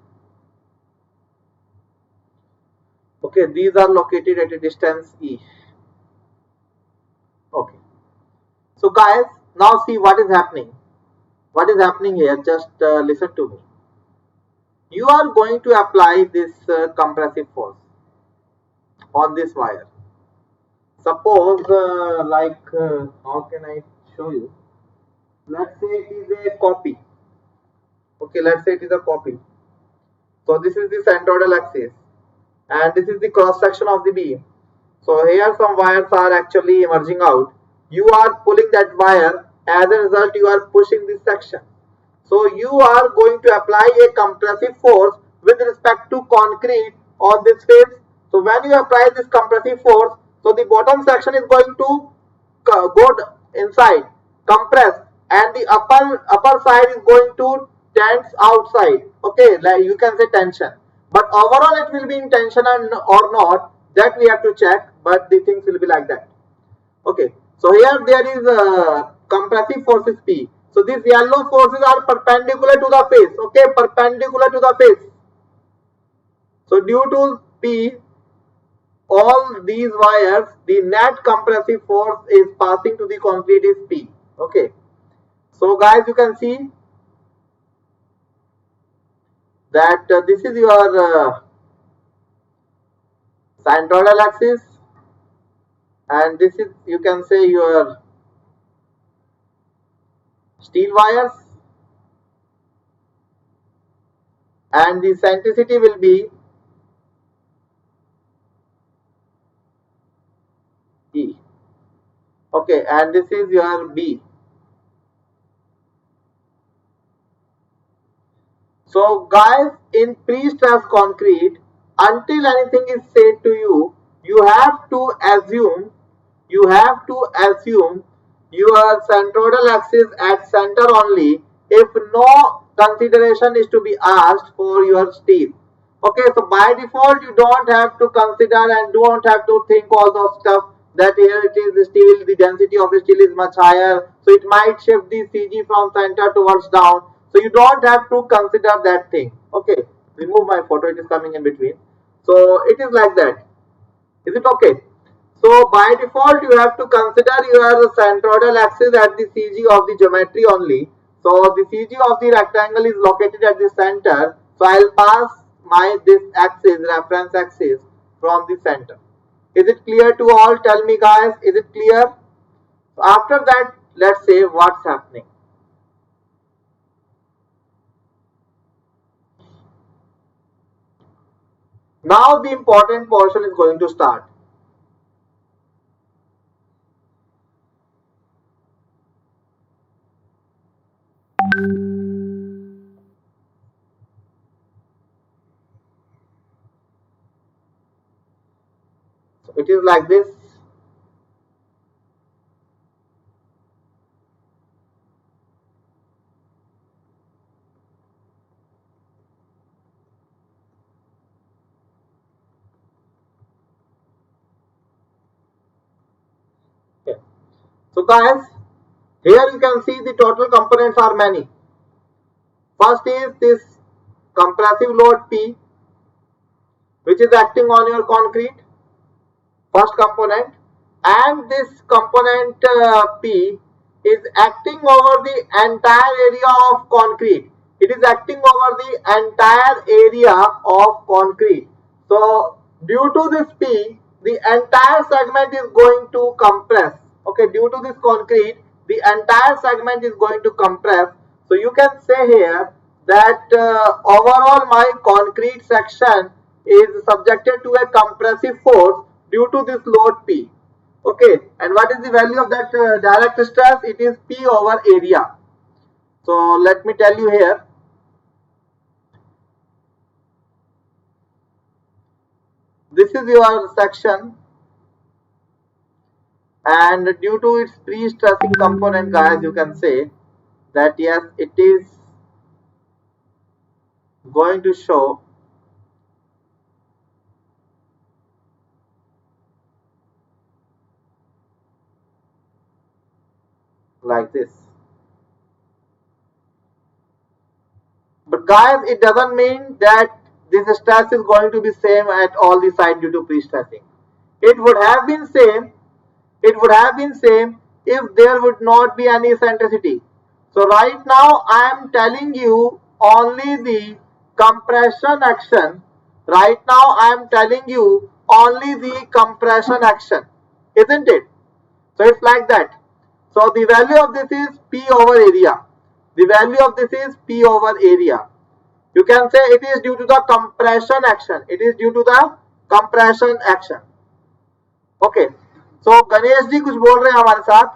[SPEAKER 1] Okay, these are located at a distance E. Okay. So guys, now see what is happening. What is happening here? Just listen to me. You are going to apply this compressive force on this wire. Suppose, how can I show you? Let's say it is a copy. Okay, let's say it is a copy. So this is the centroidal axis, and this is the cross section of the beam. So here some wires are actually emerging out. You are pulling that wire. As a result, you are pushing this section. So you are going to apply a compressive force with respect to concrete on this face. So when you apply this compressive force, so the bottom section is going to go inside, compress, and the upper side is going to tense outside. Okay, like you can say tension. But overall it will be in tension or not, that we have to check, but the things will be like that. Okay, so here there is a compressive forces P. So these yellow forces are perpendicular to the face. Okay, perpendicular to the face. So due to P, all these wires, the net compressive force is passing to the concrete is P. Okay, so guys, you can see that this is your centroidal axis, and this is, you can say, your steel wires, and the centricity will be E. Okay, and this is your B. So guys, in pre-stressed concrete, until anything is said to you, you have to assume your centroidal axis at center only, if no consideration is to be asked for your steel. Okay, so by default you don't have to consider and don't have to think all those stuff that here it is the steel, the density of the steel is much higher, so it might shift the CG from center towards down. So you don't have to consider that thing. Okay, remove my photo, it is coming in between. So it is like that. Is it okay? So by default you have to consider your centroidal axis at the CG of the geometry only. So the CG of the rectangle is located at the center. So I'll pass my this axis, reference axis, from the center. Is it clear to all? Tell me guys, is it clear? So after that, let's say what's happening. Now the important portion is going to start. So it is like this. Okay. So guys, here you can see the total components are many. First is this compressive load P, which is acting on your concrete, first component, and this component P is acting over the entire area of concrete. It is acting over the entire area of concrete. So due to this P, the entire segment is going to compress. Okay, due to this concrete, the entire segment is going to compress. So you can say here that overall my concrete section is subjected to a compressive force due to this load P. Okay, and what is the value of that direct stress? It is P over area. So let me tell you here. This is your section, and due to its pre-stressing component, guys, you can say that yes, it is going to show like this. But guys, it doesn't mean that this stress is going to be same at all the sides due to pre-stressing. It would have been same. It would have been same if there would not be any eccentricity. So right now I am telling you only the compression action. Right now I am telling you only the compression action, isn't it? So it's like that. So the value of this is P over area. The value of this is P over area. You can say it is due to the compression action. It is due to the compression action. Okay. So Ganesh ji कुछ बोल रहे हैं हमारे साथ.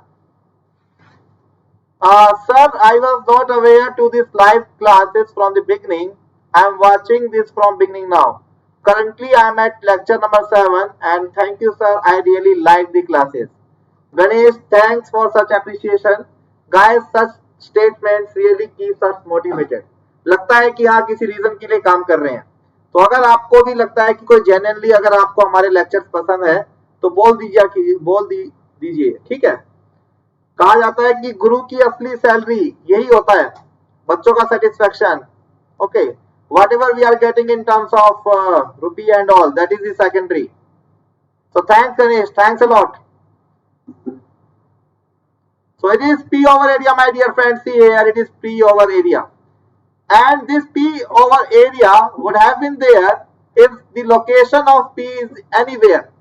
[SPEAKER 1] Sir, I was not aware to this live classes from the beginning. I am watching this from beginning now. Currently, I am at lecture number 7 and thank you, sir. I really like the classes. Ganesh, thanks for such appreciation. Guys, such statements really keeps us motivated. लगता है कि हाँ किसी reason के लिए काम कर रहे हैं. तो अगर आपको भी लगता है कि कोई जेन्युइनली अगर आपको हमारे लेक्चर्स पसंद है तो बोल दीजिए, ठीक है. कहा जाता है कि गुरु की असली सैलरी यही होता है, बच्चों का satisfaction. Okay, whatever we are getting in terms of rupee and all, that is the secondary. So thanks Ganesh, thanks a lot. So it is P over area, my dear friends. See here, it is P over area. And this P over area would have been there if the location of P is anywhere.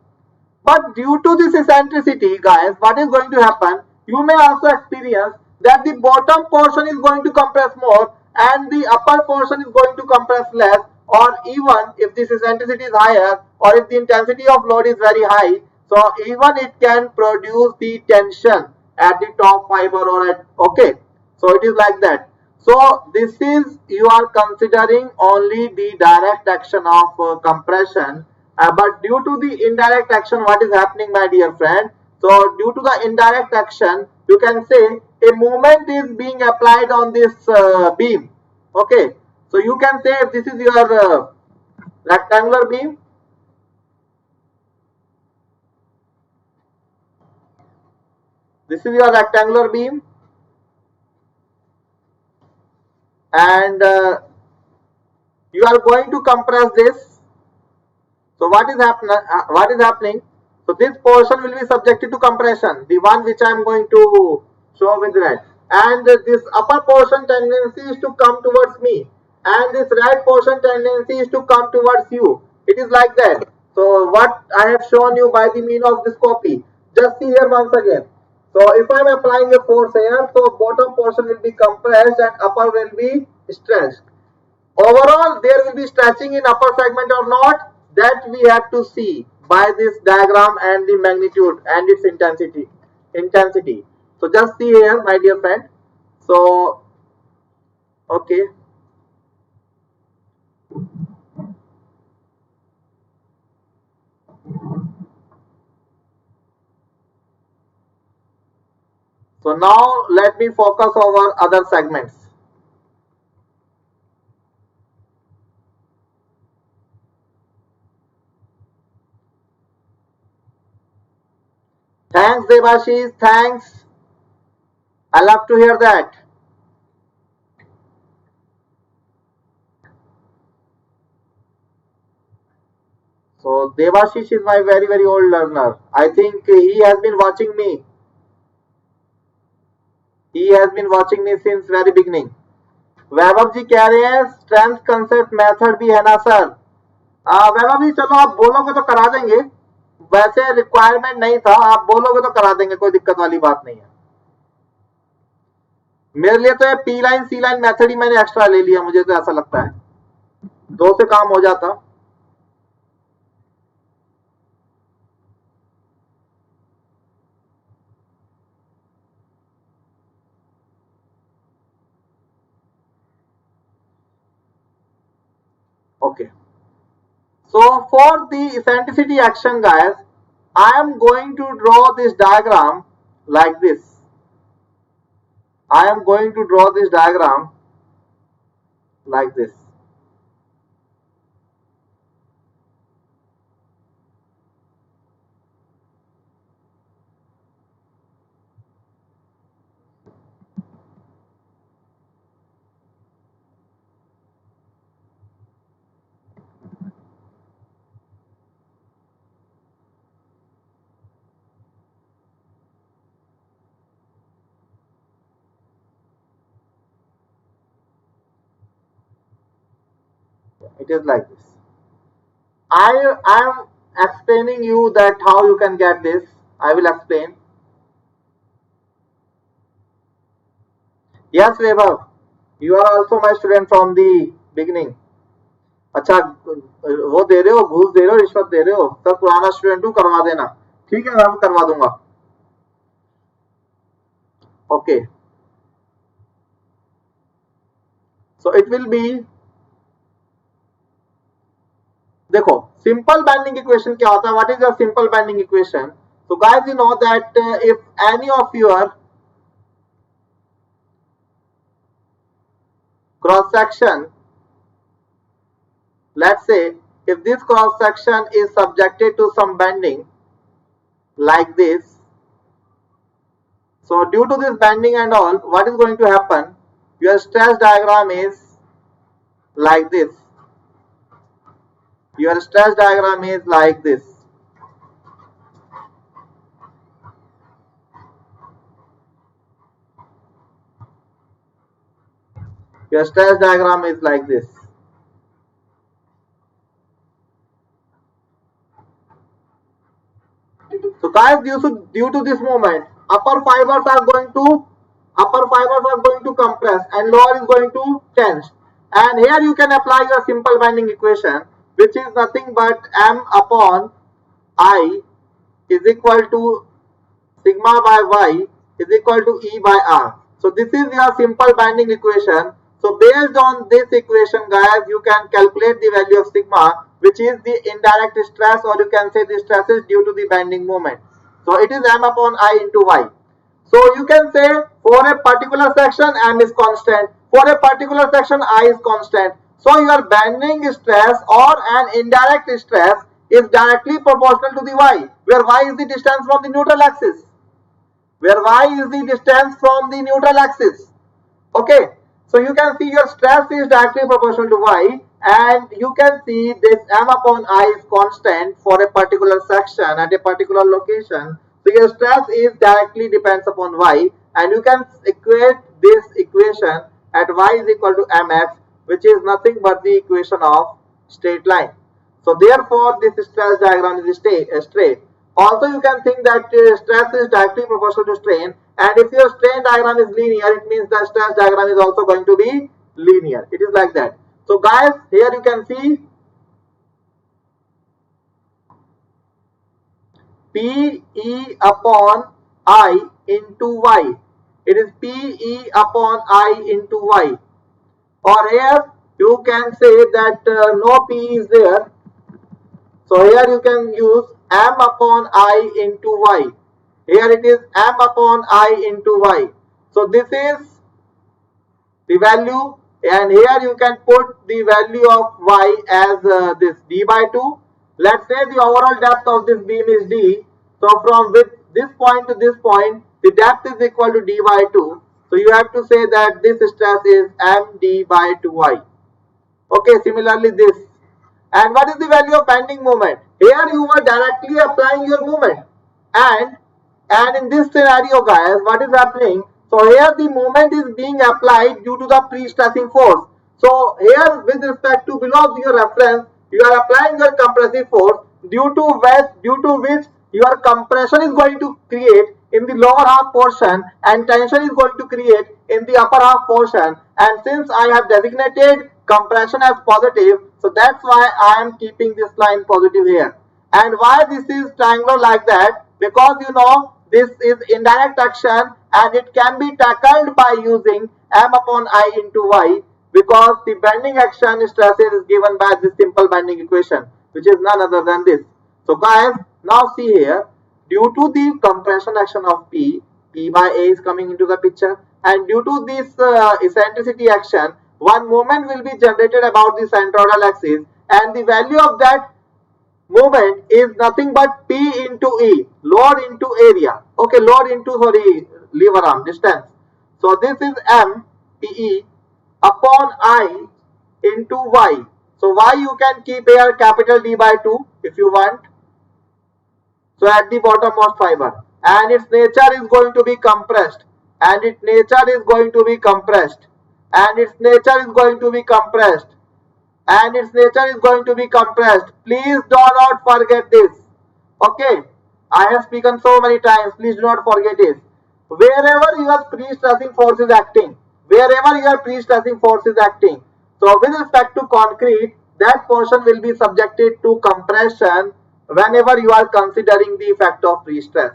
[SPEAKER 1] But due to this eccentricity, guys, what is going to happen? You may also experience that the bottom portion is going to compress more and the upper portion is going to compress less, or even if this eccentricity is higher or if the intensity of load is very high, so even it can produce the tension at the top fiber or at, okay, so it is like that. So this is, you are considering only the direct action of compression, but due to the indirect action, what is happening, my dear friend? So due to the indirect action, you can say a movement is being applied on this beam. Okay, so you can say if this is your rectangular beam, This is your rectangular beam, and you are going to compress this. So what is happening? So this portion will be subjected to compression, the one which I am going to show with red. And this upper portion tendency is to come towards me, and this red portion tendency is to come towards you. It is like that. So what I have shown you by the mean of this copy. Just see here once again. So if I am applying a force here, so bottom portion will be compressed and upper will be stretched. Overall, there will be stretching in upper segment or not, that we have to see by this diagram and the magnitude and its intensity. So just see here, my dear friend. So okay, so now let me focus over other segments. Thanks Devashish, thanks. I love to hear that. So Devashish is my very old learner. I think he has been watching me. He has been watching me since very beginning. वैभव जी कह रहे हैं strength concept method भी है ना sir? वैभव जी चलो आप बोलोगे तो करा देंगे, वैसे रिक्वायरमेंट नहीं था, आप बोलोगे तो करा देंगे, कोई दिक्कत वाली बात नहीं है। मेरे लिए तो ये पी लाइन सी लाइन मेथड ही मैंने एक्स्ट्रा ले लिया, मुझे तो ऐसा लगता है दो से काम हो जाता। Okay. So for the eccentricity action, guys, I am going to draw this diagram like this. I am going to draw this diagram like this. It is like this. I am explaining you that how you can get this. I will explain. Yes, Vaibhav, you are also my student from the beginning. अच्छा वो दे रहे हो, घूस दे रहे हो, रिश्वत दे रहे हो, सर पुराना स्टूडेंट हूँ, करवा देना। ठीक है, मैं करवा दूंगा। Okay, so it will be, देखो सिंपल बैंडिंग इक्वेशन क्या होता है, what is your simple bending equation? So guys you know that if any of your cross section, let's say if this cross section is subjected to some bending like this, so due to this bending and all, what is going to happen? Your stress diagram is like this. Your stress diagram is like this. Your stress diagram is like this. So guys, due to this moment, upper fibers are going to compress and lower is going to tense. And here you can apply your simple bending equation, which is nothing but m upon I is equal to sigma by y is equal to E by R. So this is your simple bending equation. So based on this equation, guys, you can calculate the value of sigma, which is the indirect stress, or you can say the stresses due to the bending moment. So it is m upon I into y. So you can say for a particular section m is constant, for a particular section I is constant. So your bending stress or an indirect stress is directly proportional to the y, where y is the distance from the neutral axis. where y is the distance from the neutral axis. Okay, so you can see your stress is directly proportional to y, and you can see this m upon I is constant for a particular section at a particular location. So your stress is directly depends upon y, and you can equate this equation at y is equal to mx, which is nothing but the equation of straight line. So therefore this stress diagram is straight. Also you can think that stress is directly proportional to strain, and if your strain diagram is linear, it means the stress diagram is also going to be linear. It is like that. So guys, here you can see PE upon I into Y. It is PE upon I into Y. Or here you can say that no P is there. So here you can use m upon I into y. Here it is m upon I into y. So this is the value, and here you can put the value of y as this d by 2. Let's say the overall depth of this beam is d. So from with this point to this point, the depth is equal to d by 2. So you have to say that this stress is md by 2y. Okay, similarly this. And what is the value of bending moment? Here you are directly applying your moment. And in this scenario, guys, what is happening? So here the moment is being applied due to the pre-stressing force. So here with respect to below your reference, you are applying your compressive force due to which your compression is going to create in the lower half portion and tension is going to create in the upper half portion. And since I have designated compression as positive, so that's why I am keeping this line positive here. And why this is triangular like that? Because you know this is indirect action and it can be tackled by using m upon I into y, because the bending action stresses is given by this simple bending equation, which is none other than this. So guys, now see here, due to the compression action of P by A is coming into the picture, and due to this eccentricity action, one moment will be generated about the centroidal axis, and the value of that moment is nothing but P into E, load into area. Okay, load into, sorry, lever arm distance. So this is M PE upon I into Y. So Y you can keep here capital D by 2 if you want. So at the bottommost fiber, and its nature is going to be compressed, and its nature is going to be compressed, and its nature is going to be compressed, and its nature is going to be compressed. Please do not forget this. Okay, I have spoken so many times, please do not forget it. Wherever your pre-stressing force is acting, so with respect to concrete, that portion will be subjected to compression whenever you are considering the effect of pre-stress.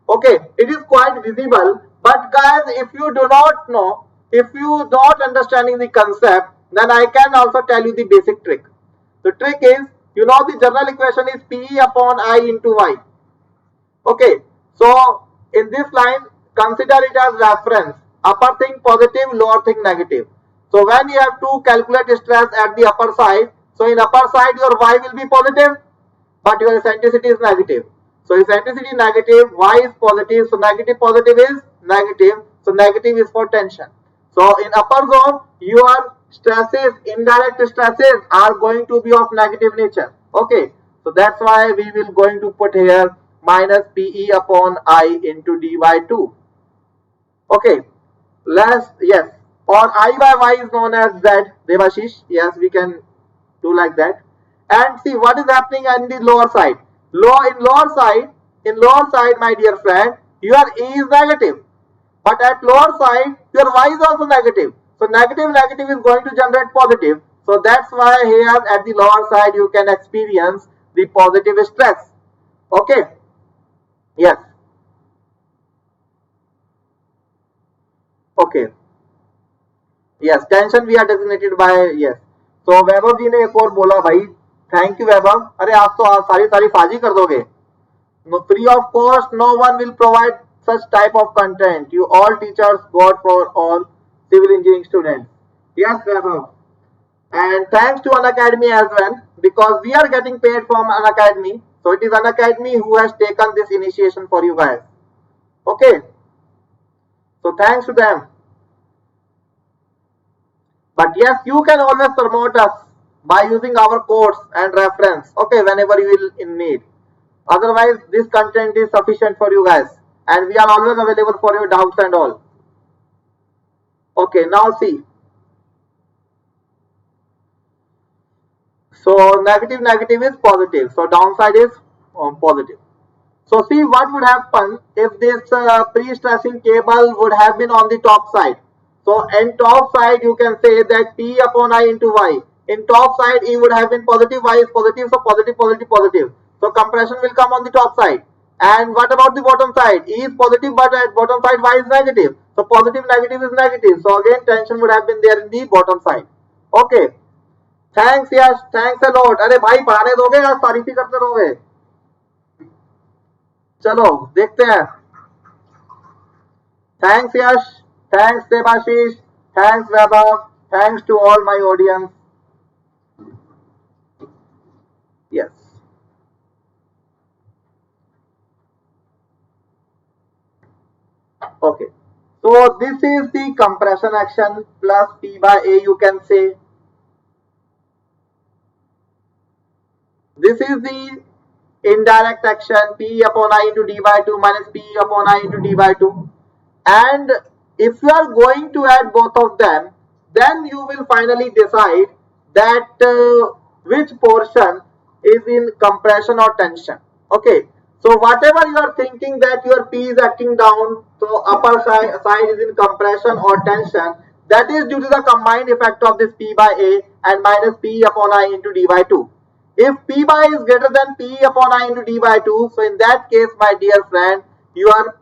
[SPEAKER 1] Okay, it is quite visible, but guys, if you do not know, if you not understanding the concept, then I can also tell you the basic trick. The trick is, you know, the general equation is PE upon I into Y. Okay, so in this line, consider it as reference. Upper thing positive, lower thing negative. So when you have to calculate stress at the upper side, so in upper side your Y will be positive, but your eccentricity is negative. So eccentricity negative, Y is positive, so negative positive is negative, so negative is for tension. So in upper zone, your stresses, indirect stresses are going to be of negative nature. Okay, so that's why we will going to put here minus PE upon I into D by 2. Okay, yes, or I by Y is known as Z, Devashish. Yes, we can do like that. And see what is happening on the lower side. In lower side, my dear friend, your E is negative. But at lower side, your Y is also negative. So negative is going to generate positive. So that's why here at the lower side, you can experience the positive stress. Okay. Yes. Okay. Yes, tension we are designated by, yes. So वैभव जी ने एक और बोला भाई, thank you वैभव. अरे आप तो सारी तारीफ आज ही कर दोगे. No, free of cost, no one will provide such type of content. You all teachers got for all civil engineering students. Yes, Vaibhav. And thanks to Unacademy as well, because we are getting paid from Unacademy. So it is Unacademy who has taken this initiation for you guys. Okay. So thanks to them. But yes, you can always promote us by using our codes and reference, okay, whenever you will in need. Otherwise, this content is sufficient for you guys, and we are always available for your doubts and all. Okay, now see. So negative is positive. So downside is positive. So see what would happen if this pre-stressing cable would have been on the top side. So in top side you can say that P upon I into Y. In top side E would have been positive, Y is positive, so positive, positive, positive. So compression will come on the top side. And what about the bottom side? E is positive but at bottom side Y is negative. So positive, negative is negative. So again tension would have been there in the bottom side. Okay. Thanks Yash, thanks a lot. अरे भाई पढ़ाने दोगे या तारीफ ही करते रहोगे? चलो देखते हैं. Thanks Yash, thanks Devashish, thanks Vaibhav, thanks to all my audience. Yes. Okay. So this is the compression action plus P by A, you can say. This is the indirect action P upon I into D by 2 minus P upon I into D by 2. And if you are going to add both of them, then you will finally decide that which portion is in compression or tension. Okay. So whatever you are thinking that your P is acting down, so upper side is in compression or tension, that is due to the combined effect of this P by A and minus P upon I into D by 2. If P by A is greater than P upon I into D by 2, so in that case, my dear friend, your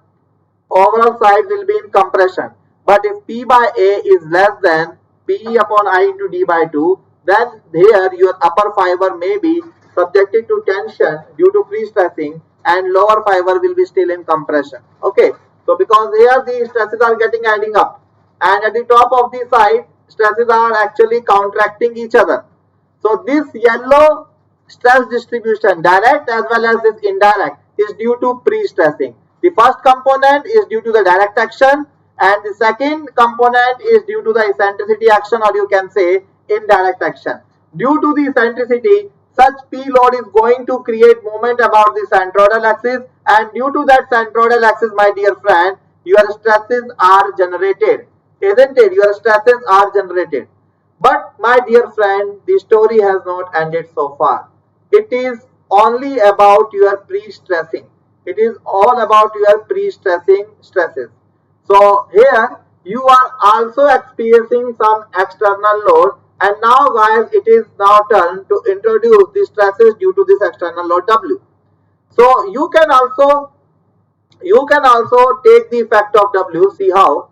[SPEAKER 1] overall side will be in compression. But if P by A is less than P upon I into D by 2, then here your upper fiber may be subjected to tension due to pre-stressing and lower fiber will be still in compression. Okay, so because here the stresses are getting adding up and at the top of the side stresses are actually counteracting each other. So this yellow stress distribution, direct as well as this indirect, is due to pre-stressing. The first component is due to the direct action and the second component is due to the eccentricity action, or you can say indirect action. Due to the eccentricity, such P load is going to create moment about the centroidal axis, and due to that centroidal axis, my dear friend, your stresses are generated. Isn't it? Your stresses are generated. But my dear friend, the story has not ended so far. It is only about your pre-stressing. It is all about your pre-stressing stresses. So here you are also experiencing some external load, and now guys it is now turn to introduce the stresses due to this external load W. So you can also take the effect of W. See how?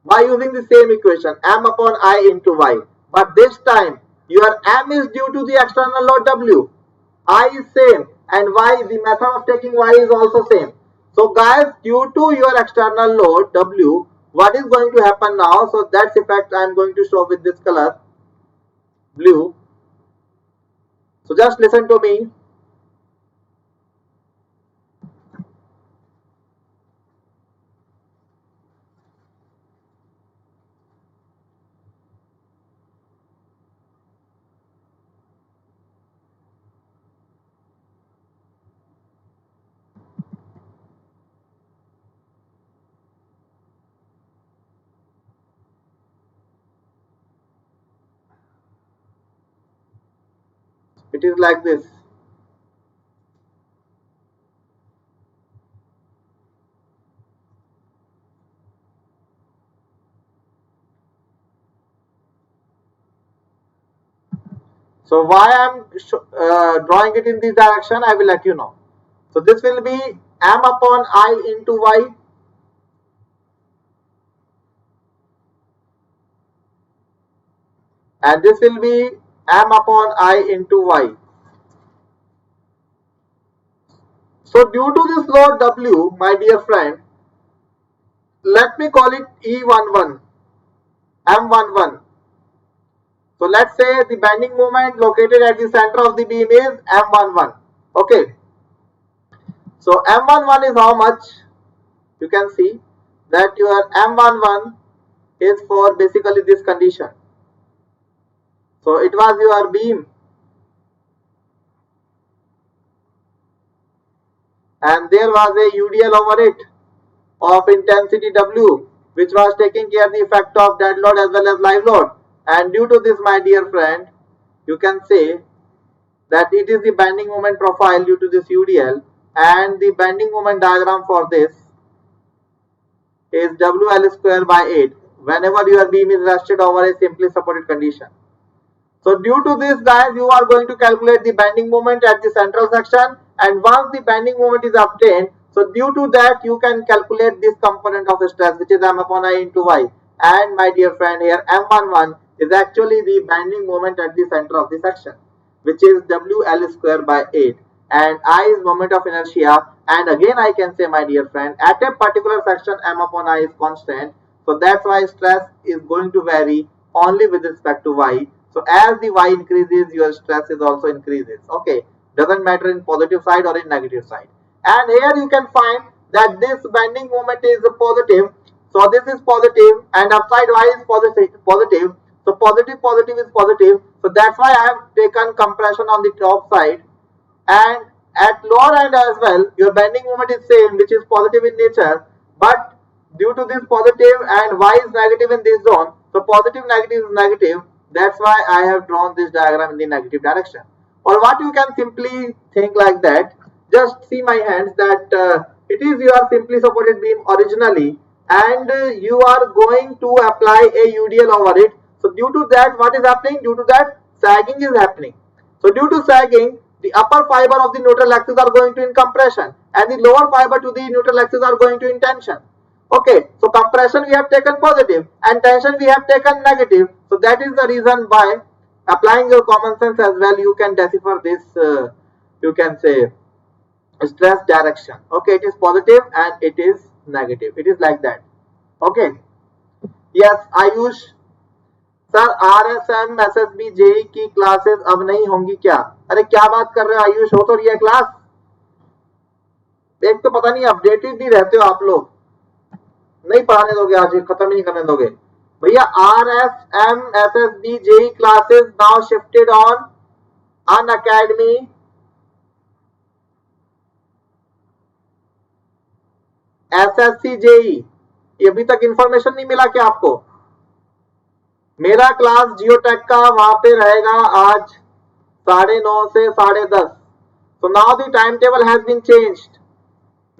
[SPEAKER 1] By using the same equation M upon I into Y. But this time your M is due to the external load W. I is same and Y, the method of taking Y is also same. So guys, due to your external load W, what is going to happen now? So that's effect I am going to show with this color, blue. So just listen to me. It is like this. So why I am drawing it in this direction, I will let you know. So this will be M upon I into Y. And this will be M upon I into Y. So due to this load W, my dear friend, let me call it E11, M11. So let's say the bending moment located at the center of the beam is M11. Okay. So M11 is how much? You can see that your M11 is for basically this condition. So it was your beam, and there was a UDL over it of intensity W, which was taking care of the effect of dead load as well as live load. And due to this, my dear friend, you can say that it is the bending moment profile due to this UDL, and the bending moment diagram for this is WL square by 8 whenever your beam is rested over a simply supported condition. So due to this, guys, you are going to calculate the bending moment at the central section, and once the bending moment is obtained, so due to that you can calculate this component of stress, which is M upon I into Y. And my dear friend, here M11 is actually the bending moment at the center of the section, which is WL square by 8, and I is moment of inertia. And again I can say, my dear friend, at a particular section M upon I is constant, so that's why stress is going to vary only with respect to Y. So as the Y increases, your stress is also increases. Okay, doesn't matter in positive side or in negative side. And here you can find that this bending moment is positive. So this is positive, and upside Y is positive. So positive is positive. So that's why I have taken compression on the top side. And at lower end as well, your bending moment is same, which is positive in nature. But due to this positive and Y is negative in this zone, so positive negative is negative. That's why I have drawn this diagram in the negative direction. Or what you can simply think like that, just see my hands, that it is your simply supported beam originally, and you are going to apply a UDL over it. So due to that, what is happening? Due to that, sagging is happening. So due to sagging, the upper fiber of the neutral axis are going to in compression, and the lower fiber to the neutral axis are going to in tension. Okay, so compression we have taken positive and tension we have taken negative. So that is the reason why, applying your common sense as well, you can decipher this, you can say, stress direction. Okay, it is positive and it is negative. It is like that. Okay. Yes, Ayush. Sir RSM SSB JE की classes अब नहीं होंगी क्या? अरे क्या बात कर रहे हो आयुष, हो तो रही है क्लास। एक तो पता नहीं अपडेटेड नहीं रहते हो आप लोग, नहीं पढ़ाने दोगे आज, खत्म ही नहीं करने दोगे भैया। RSM SSB JE classes now shifted on Unacademy SSC JE. अभी तक इंफॉर्मेशन नहीं मिला क्या आपको? मेरा क्लास जियोटेक का वहां पे रहेगा आज 9:30 से 10:30। तो now the time table has been changed,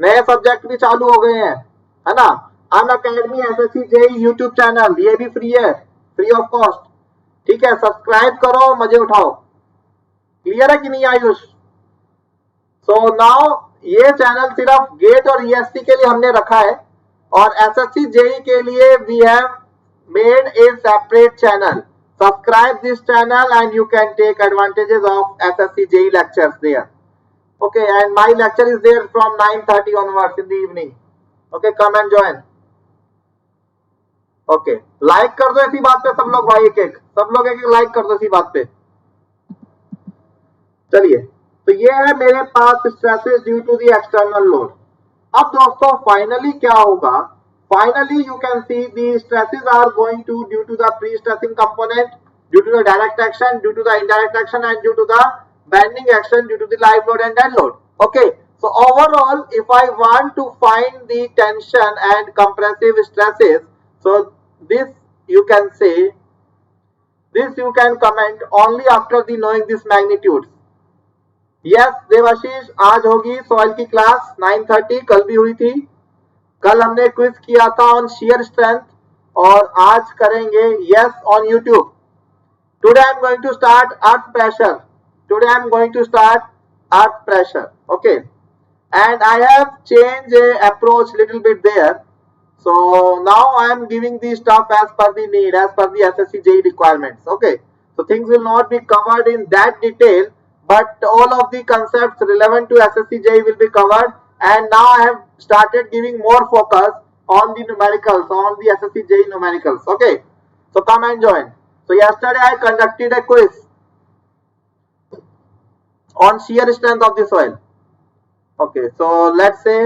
[SPEAKER 1] नए सब्जेक्ट भी चालू हो गए हैं, है ना। Unacademy SSC JE YouTube channel, ये भी फ्री है, फ्री ऑफ कॉस्ट। ठीक है, सब्सक्राइब करो, मजे उठाओ। क्लियर है कि नहीं आयुष? सो नाउ ये चैनल सिर्फ गेट और ईएससी के लिए हमने रखा है, और एसएससी जेई के लिए we have made a separate channel. Subscribe this channel and you can take advantages of SSC JEE lectures there. Okay, and my lecture is there from 9:30 onwards in the evening. Okay, come and join. Okay, like कर दो इसी बात पे सब लोग भाई, सब लोग एक लाइक कर दो इसी बात पे। चलिए, तो ये है मेरे पास stresses due to the external load. अब दोस्तों फाइनली क्या होगा? Finally, you can see the stresses are going to due to the pre-stressing component, due to the direct action, due to the indirect action, and due to the bending action, due to the live load and dead load. Okay, so overall, if I want to find the tension and compressive stresses, so this you can say, this you can comment only after the knowing these magnitudes. Yes, Debashish, आज होगी soil की class 9:30, कल भी हुई थी। कल हमने quiz किया था ऑन shear strength, और आज करेंगे yes on YouTube. Today I am going to start earth pressure, today I am going to start earth pressure. Okay, and I have change approach little bit there, so now I am giving the stuff as per the need, as per the SSC JEE requirements. Okay, so things will not be covered in that detail, but all of the concepts relevant to SSC JEE will be covered. And now I have started giving more focus on the numericals, on the SSC JEE numericals. Okay, so come and join. So yesterday I conducted a quiz on shear strength of the soil. Okay, so let's say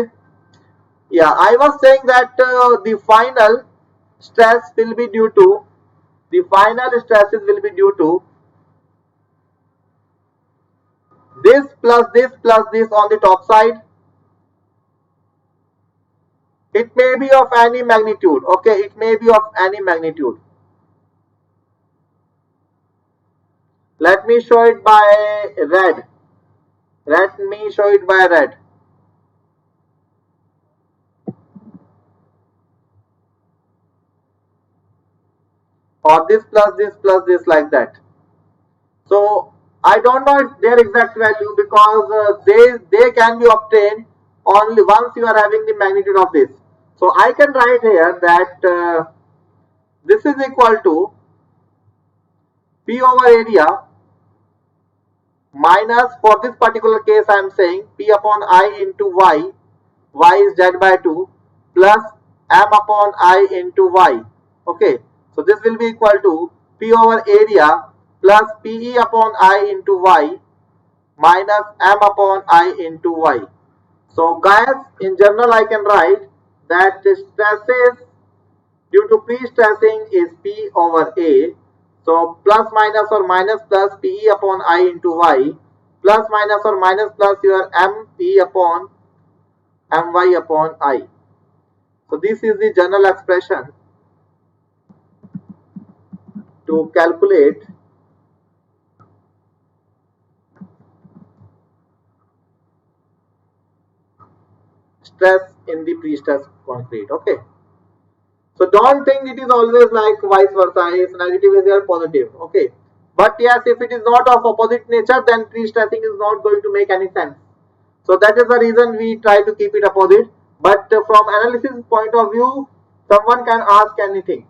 [SPEAKER 1] Yeah, I was saying that the final stress will be due to, the final stresses will be due to this plus this on the top side. It may be of any magnitude. Okay, it may be of any magnitude. Let me show it by red. Let me show it by red. Or this plus this like that. So I don't know if their exact value, because they can be obtained only once you are having the magnitude of this. So I can write here that this is equal to P over area minus, for this particular case I am saying, P upon I into y is z by 2, plus m upon I into y. Okay, so this will be equal to P over area plus PE upon I into y minus m upon I into y. So guys, in general I can write that the stresses due to pre-stressing is P over A. So plus minus or minus plus PE upon I into y, plus minus or minus plus your MP upon My upon I. So this is the general expression to calculate stress in the pre-stressed concrete. Okay. So don't think it is always like vice versa. If negative is here, positive. Okay. But yes, if it is not of opposite nature, then pre-stressing is not going to make any sense. So that is the reason we try to keep it opposite. But from analysis point of view, someone can ask anything.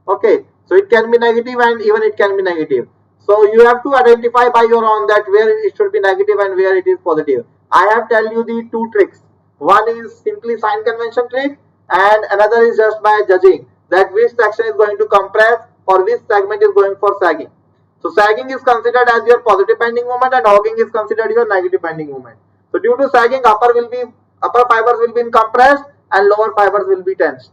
[SPEAKER 1] Okay. So it can be negative and even it can be negative. So you have to identify by your own that where it should be negative and where it is positive. I have tell you the two tricks. One is simply sign convention trick and another is just by judging that which section is going to compress or which segment is going for sagging. So sagging is considered as your positive bending moment and hogging is considered your negative bending moment. So due to sagging, upper fibers will be compressed and lower fibers will be tensed.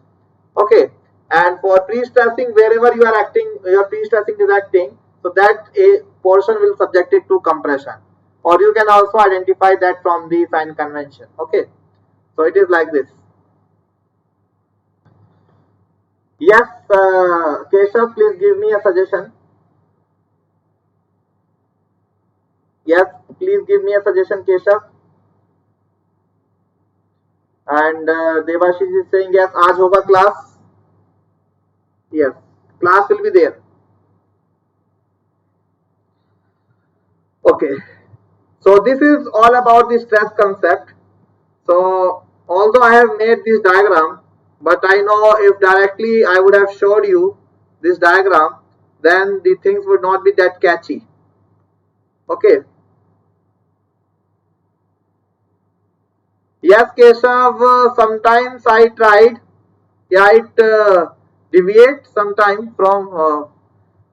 [SPEAKER 1] Okay, and for pre-stressing, wherever you are acting, your pre-stressing is acting, so that a portion will subject it to compression, or you can also identify that from the sign convention. Okay, so it is like this. Yes, Keshav, please give me a suggestion. Yes, please give me a suggestion, Keshav. And Devashish is saying yes, आज होगा class. Yes, class will be there. Okay, so this is all about the stress concept. So although I have made this diagram, but I know if directly I would have showed you this diagram, then the things would not be that catchy. Okay. Yes, Keshav, sometimes I tried. Yeah, it deviates sometimes from,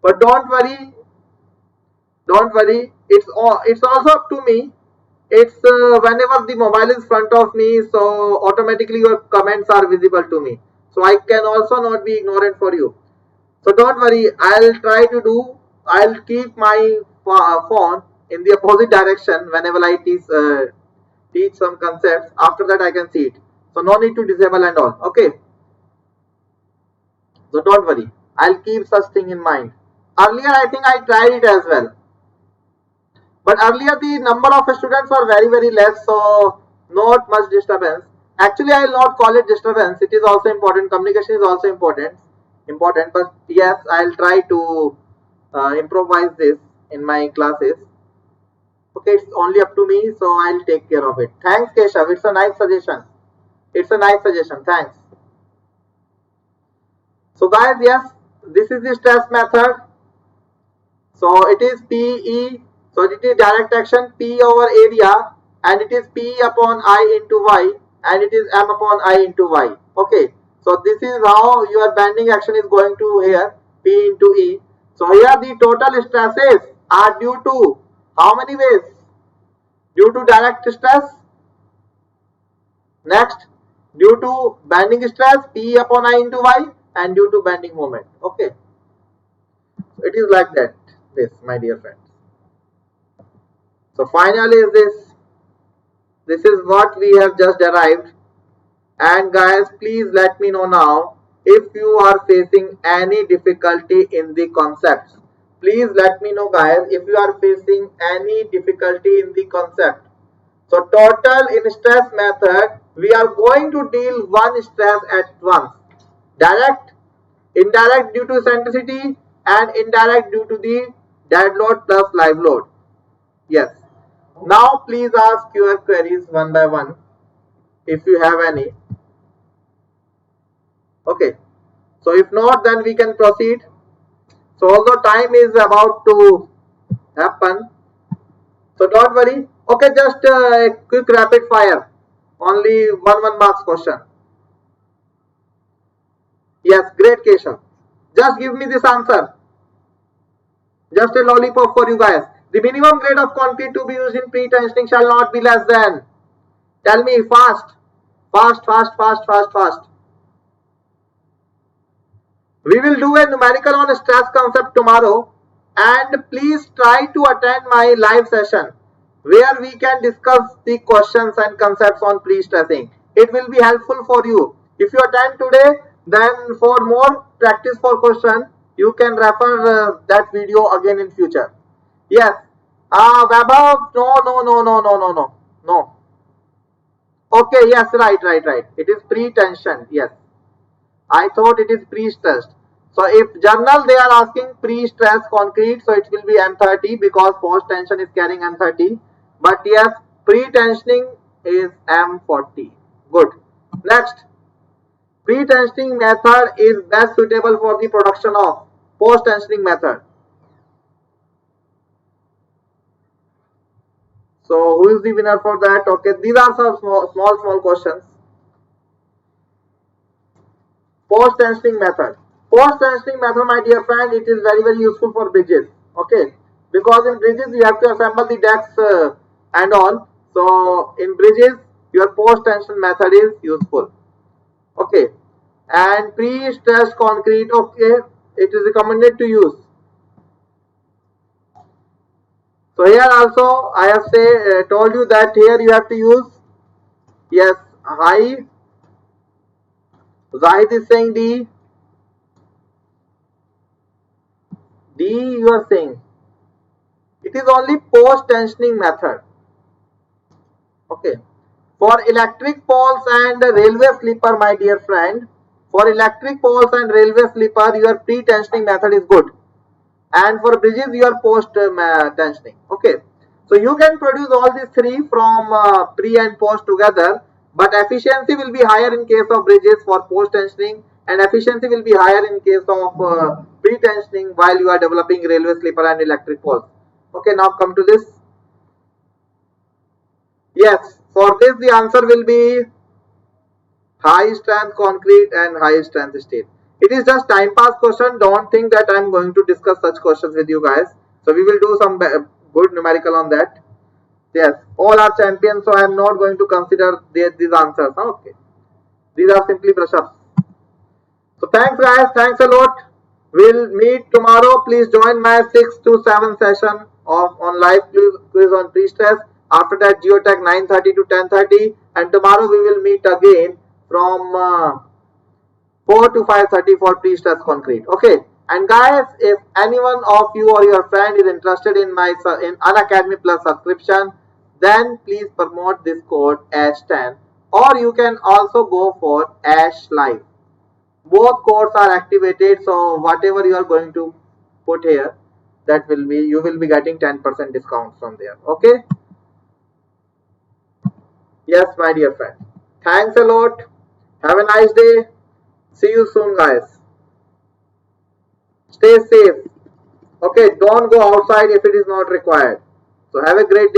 [SPEAKER 1] but don't worry, don't worry. It's also up to me. It's whenever the mobile is front of me, so automatically your comments are visible to me. So I can also not be ignorant for you. So don't worry. I'll keep my phone in the opposite direction whenever I teach some concepts. After that I can see it. So no need to disable and all. Okay. So don't worry. I'll keep such thing in mind. Earlier I think I tried it as well. But earlier the number of students were very less, so not much disturbance. Actually, I will not call it disturbance. It is also important. Communication is also important. But yes, I'll try to improvise this in my classes. Okay, it's only up to me, so I'll take care of it. Thanks, Keshav. It's a nice suggestion. Thanks. So guys, yes, this is the stress method. So it is PE. So it is direct action P over area, and it is P upon I into Y, and it is M upon I into Y. Okay. So this is how your bending action is going to here, P into E. So here the total stresses are due to how many ways? Due to direct stress. Next, due to bending stress P upon I into Y and due to bending moment. Okay, so it is like that, this my dear friends. So finally this is what we have just derived. And guys, please let me know now if you are facing any difficulty in the concepts. Please let me know guys if you are facing any difficulty in the concept. So total in stress method, we are going to deal one stress at once. Direct, indirect due to eccentricity, and indirect due to the dead load plus live load. Yes. Now please ask your queries one by one if you have any. Okay. So if not, then we can proceed. So although time is about to happen, so don't worry. Okay, just a quick rapid fire. Only one marks question. Yes, great Keshav. Just give me this answer. Just a lollipop for you guys. The minimum grade of concrete to be used in pre-tensioning shall not be less than. Tell me fast. Fast. We will do a numerical on stress concept tomorrow, and please try to attend my live session where we can discuss the questions and concepts on pre-stressing. It will be helpful for you. If you attend today, then for more practice for question, you can refer that video again in future. Yes. Vaibhav, no. Okay, yes, right. It is pre-tension, yes. I thought it is pre-stressed. So if journal they are asking pre-stress concrete, so it will be M30 because post-tension is carrying M30. But yes, pre-tensioning is M40. Good. Next, pre-tensioning method is best suitable for the production of post-tensioning method. So who is the winner for that? Okay, these are some small questions. Post-tensioning method. Post-tensioning method, my dear friend, it is very useful for bridges. Okay, because in bridges you have to assemble the decks and all. So in bridges, your post-tension method is useful. Okay, and pre-stressed concrete. Okay, it is recommended to use. So here also I have told you that here you have to use, yes, high. Zahid is saying D you are saying. It is only post-tensioning method. Okay. For electric poles and railway slipper, my dear friend, for electric poles and railway slipper, your pre-tensioning method is good. And for bridges, your post-tensioning. Okay. So you can produce all these three from pre and post together, but efficiency will be higher in case of bridges for post-tensioning, and efficiency will be higher in case of pre-tensioning while you are developing railway slipper and electric poles. Okay, now come to this. Yes, for this the answer will be high strength concrete and high strength steel. It is just time pass question. Don't think that I am going to discuss such questions with you guys. So we will do some good numerical on that. Yes, all are champions, so I am not going to consider these answers. Okay, these are simply brush ups. So thanks guys, thanks a lot. We'll meet tomorrow. Please join my 6 to 7 session of on live quiz on pre-stress. After that, geotech 9:30 to 10:30, and tomorrow we will meet again from 4 to 5:30 for pre-stress concrete. Okay. And guys, if anyone of you or your friend is interested in my Unacademy Plus subscription, then please promote this code ASH10, or you can also go for ASH Live. Both codes are activated, so whatever you are going to put here, that will be, you will be getting 10% discount from there. Okay. Yes, my dear friend. Thanks a lot. Have a nice day. See you soon, guys. Stay safe. Okay, don't go outside if it is not required. So have a great day.